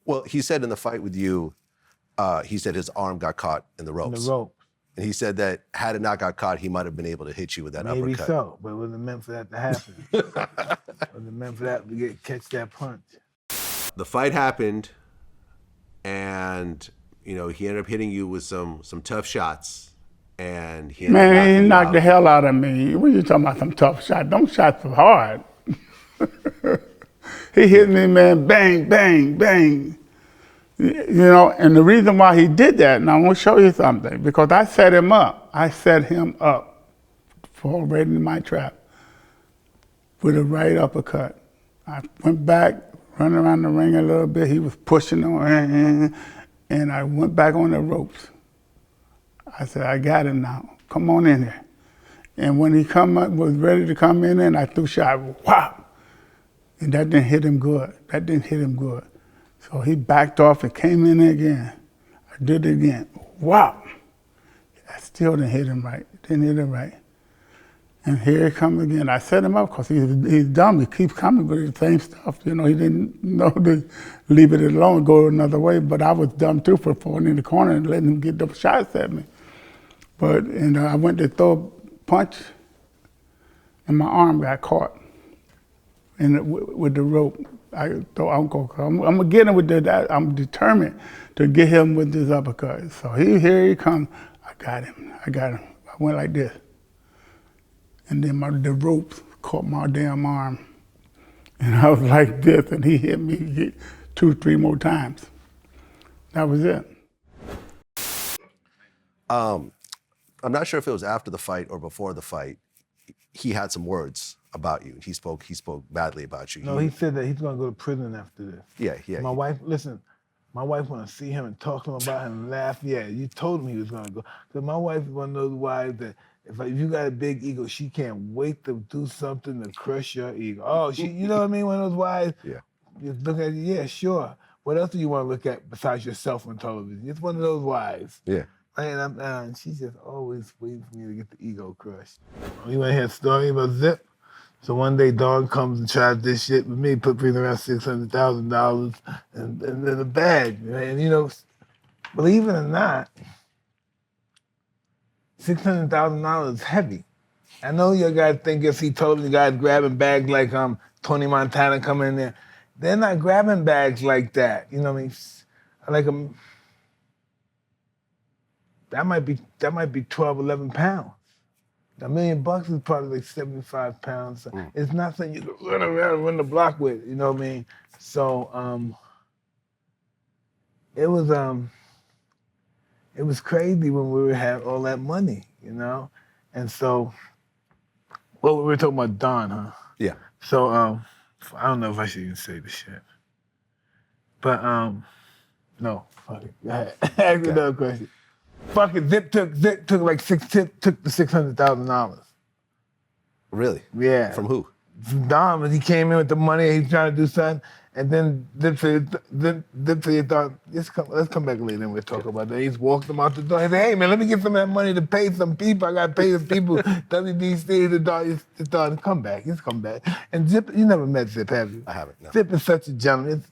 C: Well, he said in the fight with you, he said his arm got caught in the ropes.
B: In the rope.
C: And he said that had it not got caught, he might have been able to hit you with that uppercut.
B: Maybe so, but it wasn't meant for that to happen. It wasn't meant for that to catch that punch.
C: The fight happened, and he ended up hitting you with some tough shots, and he
E: knocked the hell out of me. What are you talking about? Some tough shots? Them shots were hard. He hit me, man, bang, bang, bang. And the reason why he did that, and I'm gonna show you something, because I set him up. I set him up for right in my trap with a right uppercut. I went back, run around the ring a little bit. He was pushing on, and I went back on the ropes. I said, I got him now. Come on in here. And when he was ready to come in, and I threw shot, whop! And that didn't hit him good. So he backed off and came in again. I did it again. Wow. I still didn't hit him right. Didn't hit him right. And here he comes again. I set him up because he's dumb. He keeps coming with the same stuff. You know, he didn't know to leave it alone, go another way. But I was dumb too for falling in the corner and letting him get those shots at me. But I went to throw a punch, and my arm got caught with the rope. I'm gonna get him with that. I'm determined to get him with this uppercut. So here he comes. I got him. I went like this. And then the ropes caught my damn arm. And I was like this, and he hit me 2, 3 more times. That was it.
C: I'm not sure if it was after the fight or before the fight. He had some words about you. He spoke badly about you.
B: No, he said that he's gonna go to prison after this.
C: Yeah.
B: My wife wanna see him and talk to him about him and laugh. Yeah, you told him he was gonna go. Because my wife is one of those wives that if you got a big ego, she can't wait to do something to crush your ego. Oh, you know what I mean? One of those wives.
C: Yeah.
B: You look at it, yeah, sure. What else do you want to look at besides yourself on television? It's one of those wives.
C: Yeah.
B: And she's just always waiting for me to get the ego crushed. You want to hear a story about Zip? So one day Dawn comes and tries this shit with me, put me around $600,000 in the bag. And you know, believe it or not, $600,000 is heavy. I know you guys think if he told the guys grabbing bags like Tony Montana coming in there. They're not grabbing bags like that. You know what I mean? Like that might be 12, 11 pounds. $1 million is probably like 75 pounds. So it's not something you can run around and run the block with, you know what I mean? So it was crazy when we had all that money, you know? And so, well, we were talking about Don, huh?
C: Yeah.
B: So I don't know if I should even say this shit. But no, fuck it. Go ahead. Ask me another question. Fuck it, Zip took the $600,000.
C: Really?
B: Yeah.
C: From who?
B: From Don, when he came in with the money, he was trying to do something, and then Zip thought, let's come back later and we'll talk about that. He just walked him out the door. He said, hey man, let me get some of that money to pay some people. I gotta pay the people. WBC, the dog, come back. He's come back. And Zip, you never met Zip, have you?
C: I haven't, no.
B: Zip is such a gentleman.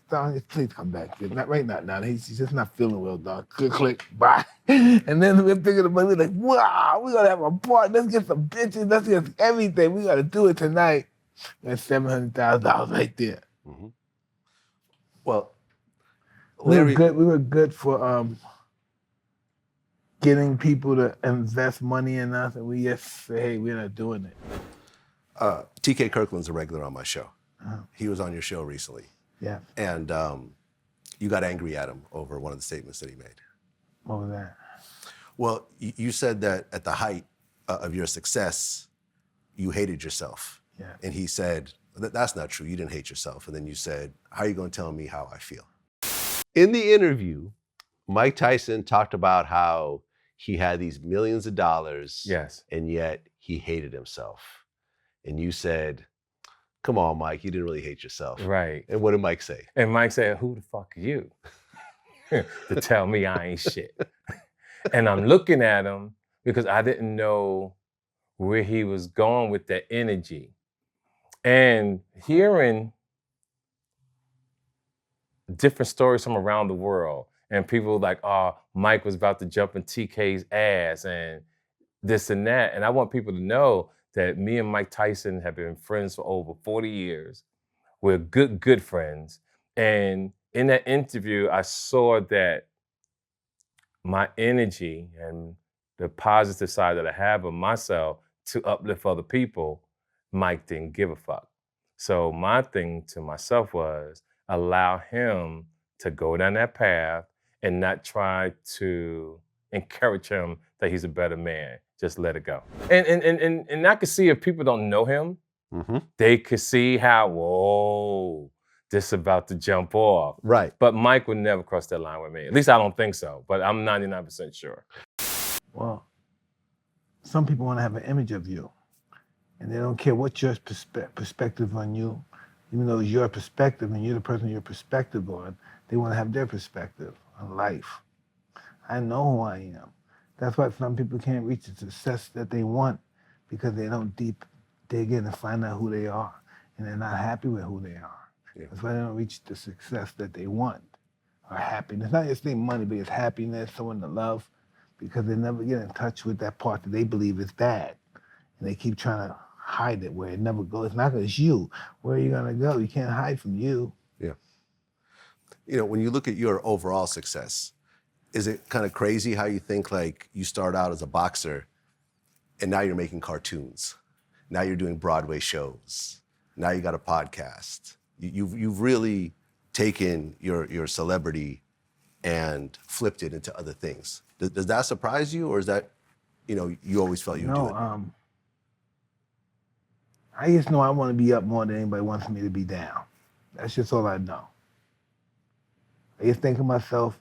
B: Please come back. Not right now. He's just not feeling well, dog. Click, bye. And then we're picking the money, we're like, wow, we're gonna have a party. Let's get some bitches. Let's get everything. We gotta do it tonight. That's $700,000 right there.
C: Mm-hmm. Well,
B: we were good for getting people to invest money in us, and we just say, hey, we're not doing it.
C: TK Kirkland's a regular on my show. He was on your show recently.
B: Yeah.
C: And you got angry at him over one of the statements that he made.
B: What was that?
C: Well, you said that at the height of your success, you hated yourself.
B: Yeah.
C: And he said, that's not true. You didn't hate yourself. And then you said, how are you going to tell me how I feel? In the interview, Mike Tyson talked about how he had these millions of dollars.
J: Yes.
C: And yet he hated himself. And you said, come on, Mike, you didn't really hate yourself.
J: Right.
C: And what did Mike say?
J: And Mike said, who the fuck are you to tell me I ain't shit? And I'm looking at him because I didn't know where he was going with that energy. And hearing different stories from around the world, and people like, oh, Mike was about to jump in TK's ass and this and that. And I want people to know that me and Mike Tyson have been friends for over 40 years. We're good friends. And in that interview, I saw that my energy and the positive side that I have of myself to uplift other people, Mike didn't give a fuck. So my thing to myself was allow him to go down that path and not try to encourage him that he's a better man. Just let it go. And I could see if people don't know him, they could see how, whoa, this is about to jump off.
C: Right.
J: But Mike would never cross that line with me. At least I don't think so, but I'm 99% sure.
B: Well, some people want to have an image of you, and they don't care what your perspective on you, even though it's your perspective and you're the person your perspective on, they want to have their perspective on life. I know who I am. That's why some people can't reach the success that they want because they don't deep dig in and find out who they are. And they're not happy with who they are.
C: Yeah.
B: That's why they don't reach the success that they want or happiness. Not just their money, but it's happiness, someone to love, because they never get in touch with that part that they believe is bad. And they keep trying to hide it where it never goes. It's not because it's you. Where are you going to go? You can't hide from you.
C: Yeah. You know, when you look at your overall success, is it kind of crazy how you think like you start out as a boxer and now you're making cartoons? Now you're doing Broadway shows. Now you got a podcast. You've really taken your celebrity and flipped it into other things. Does that surprise you, or is that, you always felt you'd do it?
B: I just know I want to be up more than anybody wants me to be down. That's just all I know. I just think of myself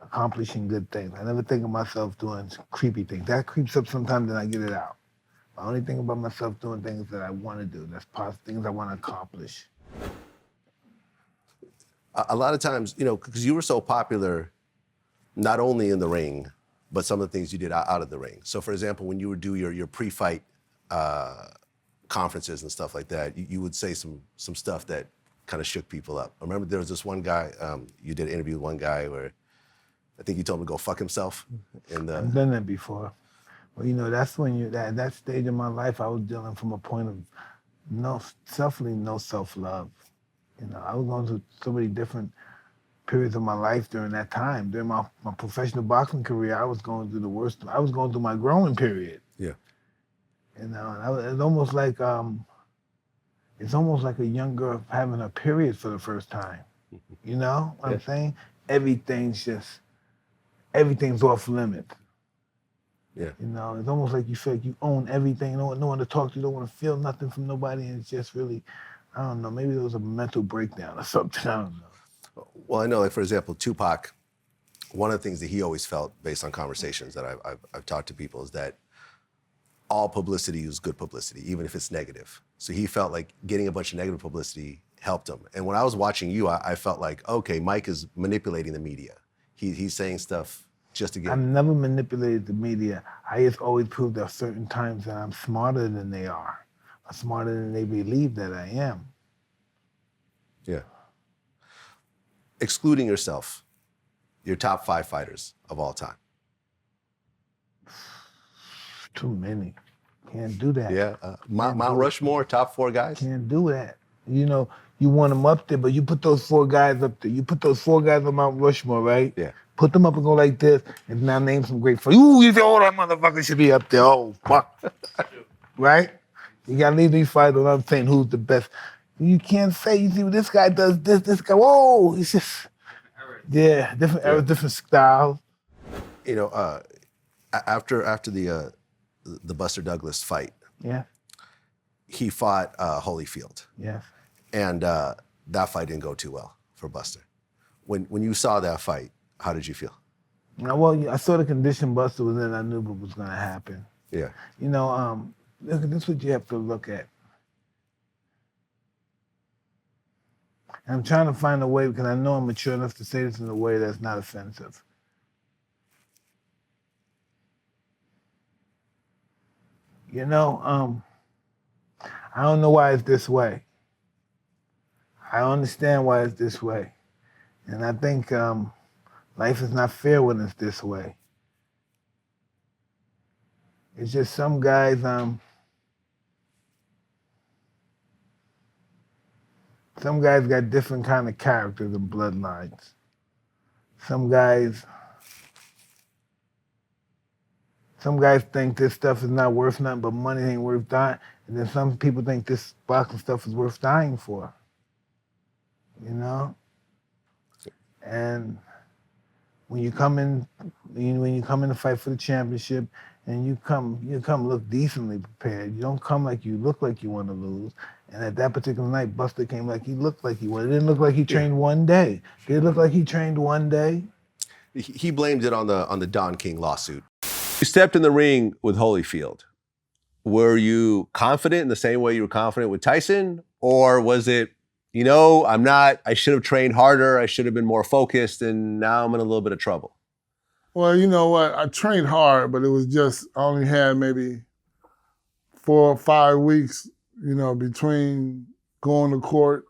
B: accomplishing good things. I never think of myself doing creepy things. That creeps up sometimes and I get it out. I only think about myself doing things that I want to do. That's positive things I want to accomplish.
C: A lot of times, because you were so popular, not only in the ring, but some of the things you did out of the ring. So for example, when you would do your pre-fight conferences and stuff like that, you would say some stuff that kind of shook people up. I remember there was this one guy, you did an interview with one guy where I think you told him to go fuck himself.
B: I've done that before. Well, that's when you, that stage of my life, I was dealing from a point of no self-love. I was going through so many different periods of my life during that time. During my professional boxing career, I was going through the worst. I was going through my growing period.
C: Yeah.
B: And it's almost like a young girl having her period for the first time. You know what I'm saying? Everything's off limits.
C: Yeah.
B: It's almost like you feel like you own everything. No one to talk to. You don't want to feel nothing from nobody. And it's just really, I don't know, maybe there was a mental breakdown or something. I don't know.
C: Well, I know, like, for example, Tupac, one of the things that he always felt, based on conversations that I've talked to people, is that all publicity is good publicity, even if it's negative. So he felt like getting a bunch of negative publicity helped him. And when I was watching you, I felt like, okay, Mike is manipulating the media. He's saying stuff just to get...
B: I've never manipulated the media. I just always proved at certain times that I'm smarter than they are. I'm smarter than they believe that I am.
C: Yeah. Excluding yourself, your top 5 fighters of all time.
B: Too many. Can't do that.
C: Yeah. Mount Rushmore, top 4 guys?
B: Can't do that. You want them up there, but you put those 4 guys up there. You put those 4 guys on Mount Rushmore, right?
C: Yeah.
B: Put them up and go like this, and now name some great fighters. Ooh, you say, oh, that motherfucker should be up there. Oh, fuck. Right? You gotta leave these fighters. I'm saying who's the best. You can't say, you see, this guy does this guy, whoa, it's just, different eras, different styles.
C: After the Buster Douglas fight, he fought Holyfield.
B: Yes.
C: And that fight didn't go too well for Buster. When you saw that fight, how did you feel?
B: Well, I saw the condition Buster was in. I knew what was going to happen.
C: Yeah.
B: This is what you have to look at. And I'm trying to find a way, because I know I'm mature enough to say this in a way that's not offensive. I don't know why it's this way. I understand why it's this way. And I think life is not fair when it's this way. It's just some guys, got different kind of characters and bloodlines. Some guys think this stuff is not worth nothing, but money ain't worth dying. And then some people think this boxing stuff is worth dying for. And when you come in to fight for the championship, and you come look decently prepared. You don't come like you look like you want to lose. And at that particular night, Buster came like he looked like he won. It didn't look like he trained one day. Did it look like he trained one day?
C: He blamed it on the Don King lawsuit. You stepped in the ring with Holyfield. Were you confident in the same way you were confident with Tyson? Or was it, I should have trained harder, I should have been more focused, and now I'm in a little bit of trouble?
F: Well, you know what? I trained hard, but it was just, I only had maybe 4 or 5 weeks, you know, between going to court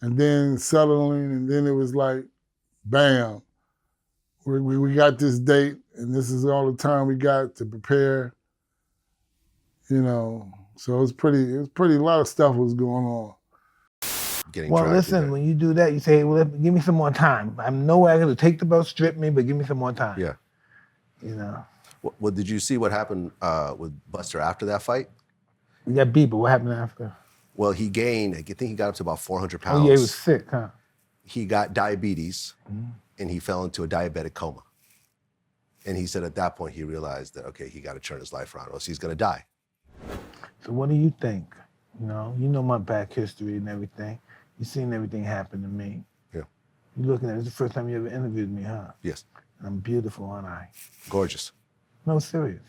F: and then settling, and then it was like, bam, we got this date, and this is all the time we got to prepare, you know. So it was pretty, a lot of stuff was going on.
B: Well, listen, when you do that, you say, hey, well, give me some more time. I'm nowhere going to take the belt, strip me, but give me some more time.
C: Yeah.
B: You know.
C: Well, did you see what happened with Buster after that fight?
B: He got beat, but what happened after?
C: Well, he gained, I think he got up to about 400 pounds.
B: Oh, yeah, he was sick, huh?
C: He got diabetes, and he fell into a diabetic coma. And he said at that point, he realized that, okay, he got to turn his life around, or else he's going to die.
B: So what do you think? You know my back history and everything. You've seen everything happen to me.
C: Yeah.
B: You're looking at it. It's the first time you ever interviewed me, huh?
C: Yes.
B: And I'm beautiful, aren't I?
C: Gorgeous.
B: No, serious.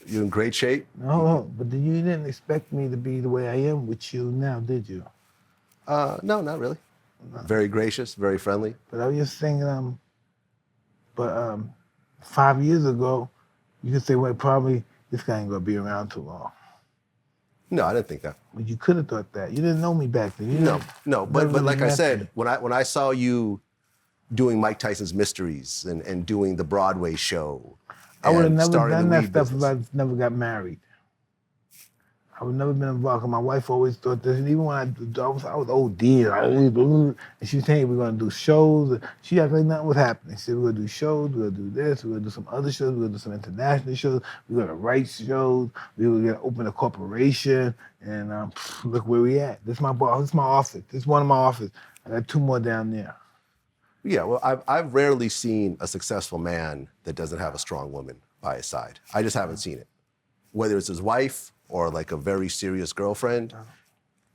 C: You're in great shape.
B: No, but you didn't expect me to be the way I am with you now, did you?
C: No, not really. Very gracious, very friendly.
B: But I was just thinking, 5 years ago, you could say, well, probably this guy ain't gonna be around too long.
C: No, I didn't think that.
B: But you could have thought that. You didn't know me back then.
C: No. But like I said, when I saw you doing Mike Tyson's Mysteries and doing the Broadway show,
B: I would have never done that stuff if I never got married. I would never been involved. My wife always thought this, and even when I was OD, and she was saying we're gonna do shows. She acted like nothing was happening. She said we're gonna do shows, we're gonna do this, we're gonna do some other shows, we're gonna do some international shows, we're gonna write shows, we're gonna open a corporation, and look where we at. This is my boss. This is my office. This is one of my offices. I got 2 more down there.
C: Yeah, well, I've rarely seen a successful man that doesn't have a strong woman by his side. I just haven't seen it. Whether it's his wife or like a very serious girlfriend,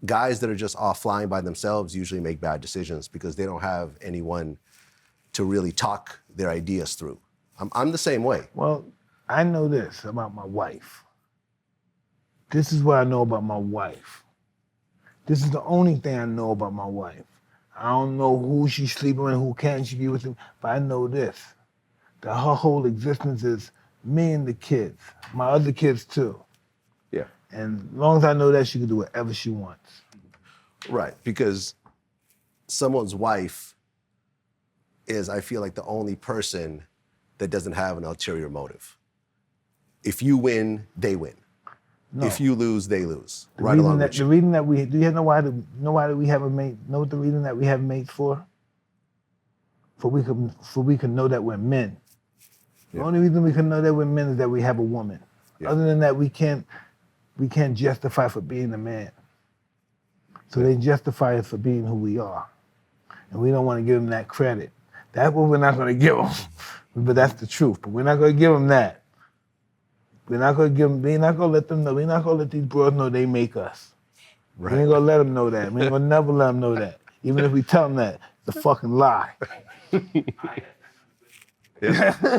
C: guys that are just off flying by themselves usually make bad decisions because they don't have anyone to really talk their ideas through. I'm the same way.
B: Well, I know this about my wife. This is what I know about my wife. This is the only thing I know about my wife. I don't know who she's sleeping with, who can she be with him, but I know this, that her whole existence is me and the kids, my other kids too.
C: Yeah.
B: And as long as I know that, she can do whatever she wants.
C: Right, because someone's wife is, I feel like, the only person that doesn't have an ulterior motive. If you win, they win. No. If you lose, they lose.
B: The reason that we do you know why we have a mate? Know what the reason that we have mates for? For we can know that we're men. Yeah. The only reason we can know that we're men is that we have a woman. Yeah. Other than that, we can't justify for being a man. So they justify us for being who we are. And we don't want to give them that credit. That's what we're not going to give them. But that's the truth. But we're not going to give them that. We're not going to give them, we're not going to let them know. We're not going to let these broads know they make us. Right. We ain't going to let them know that. We ain't going to never let them know that. Even if we tell them that, it's a fucking lie.
C: Yeah.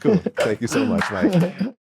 C: Cool. Thank you so much, Mike.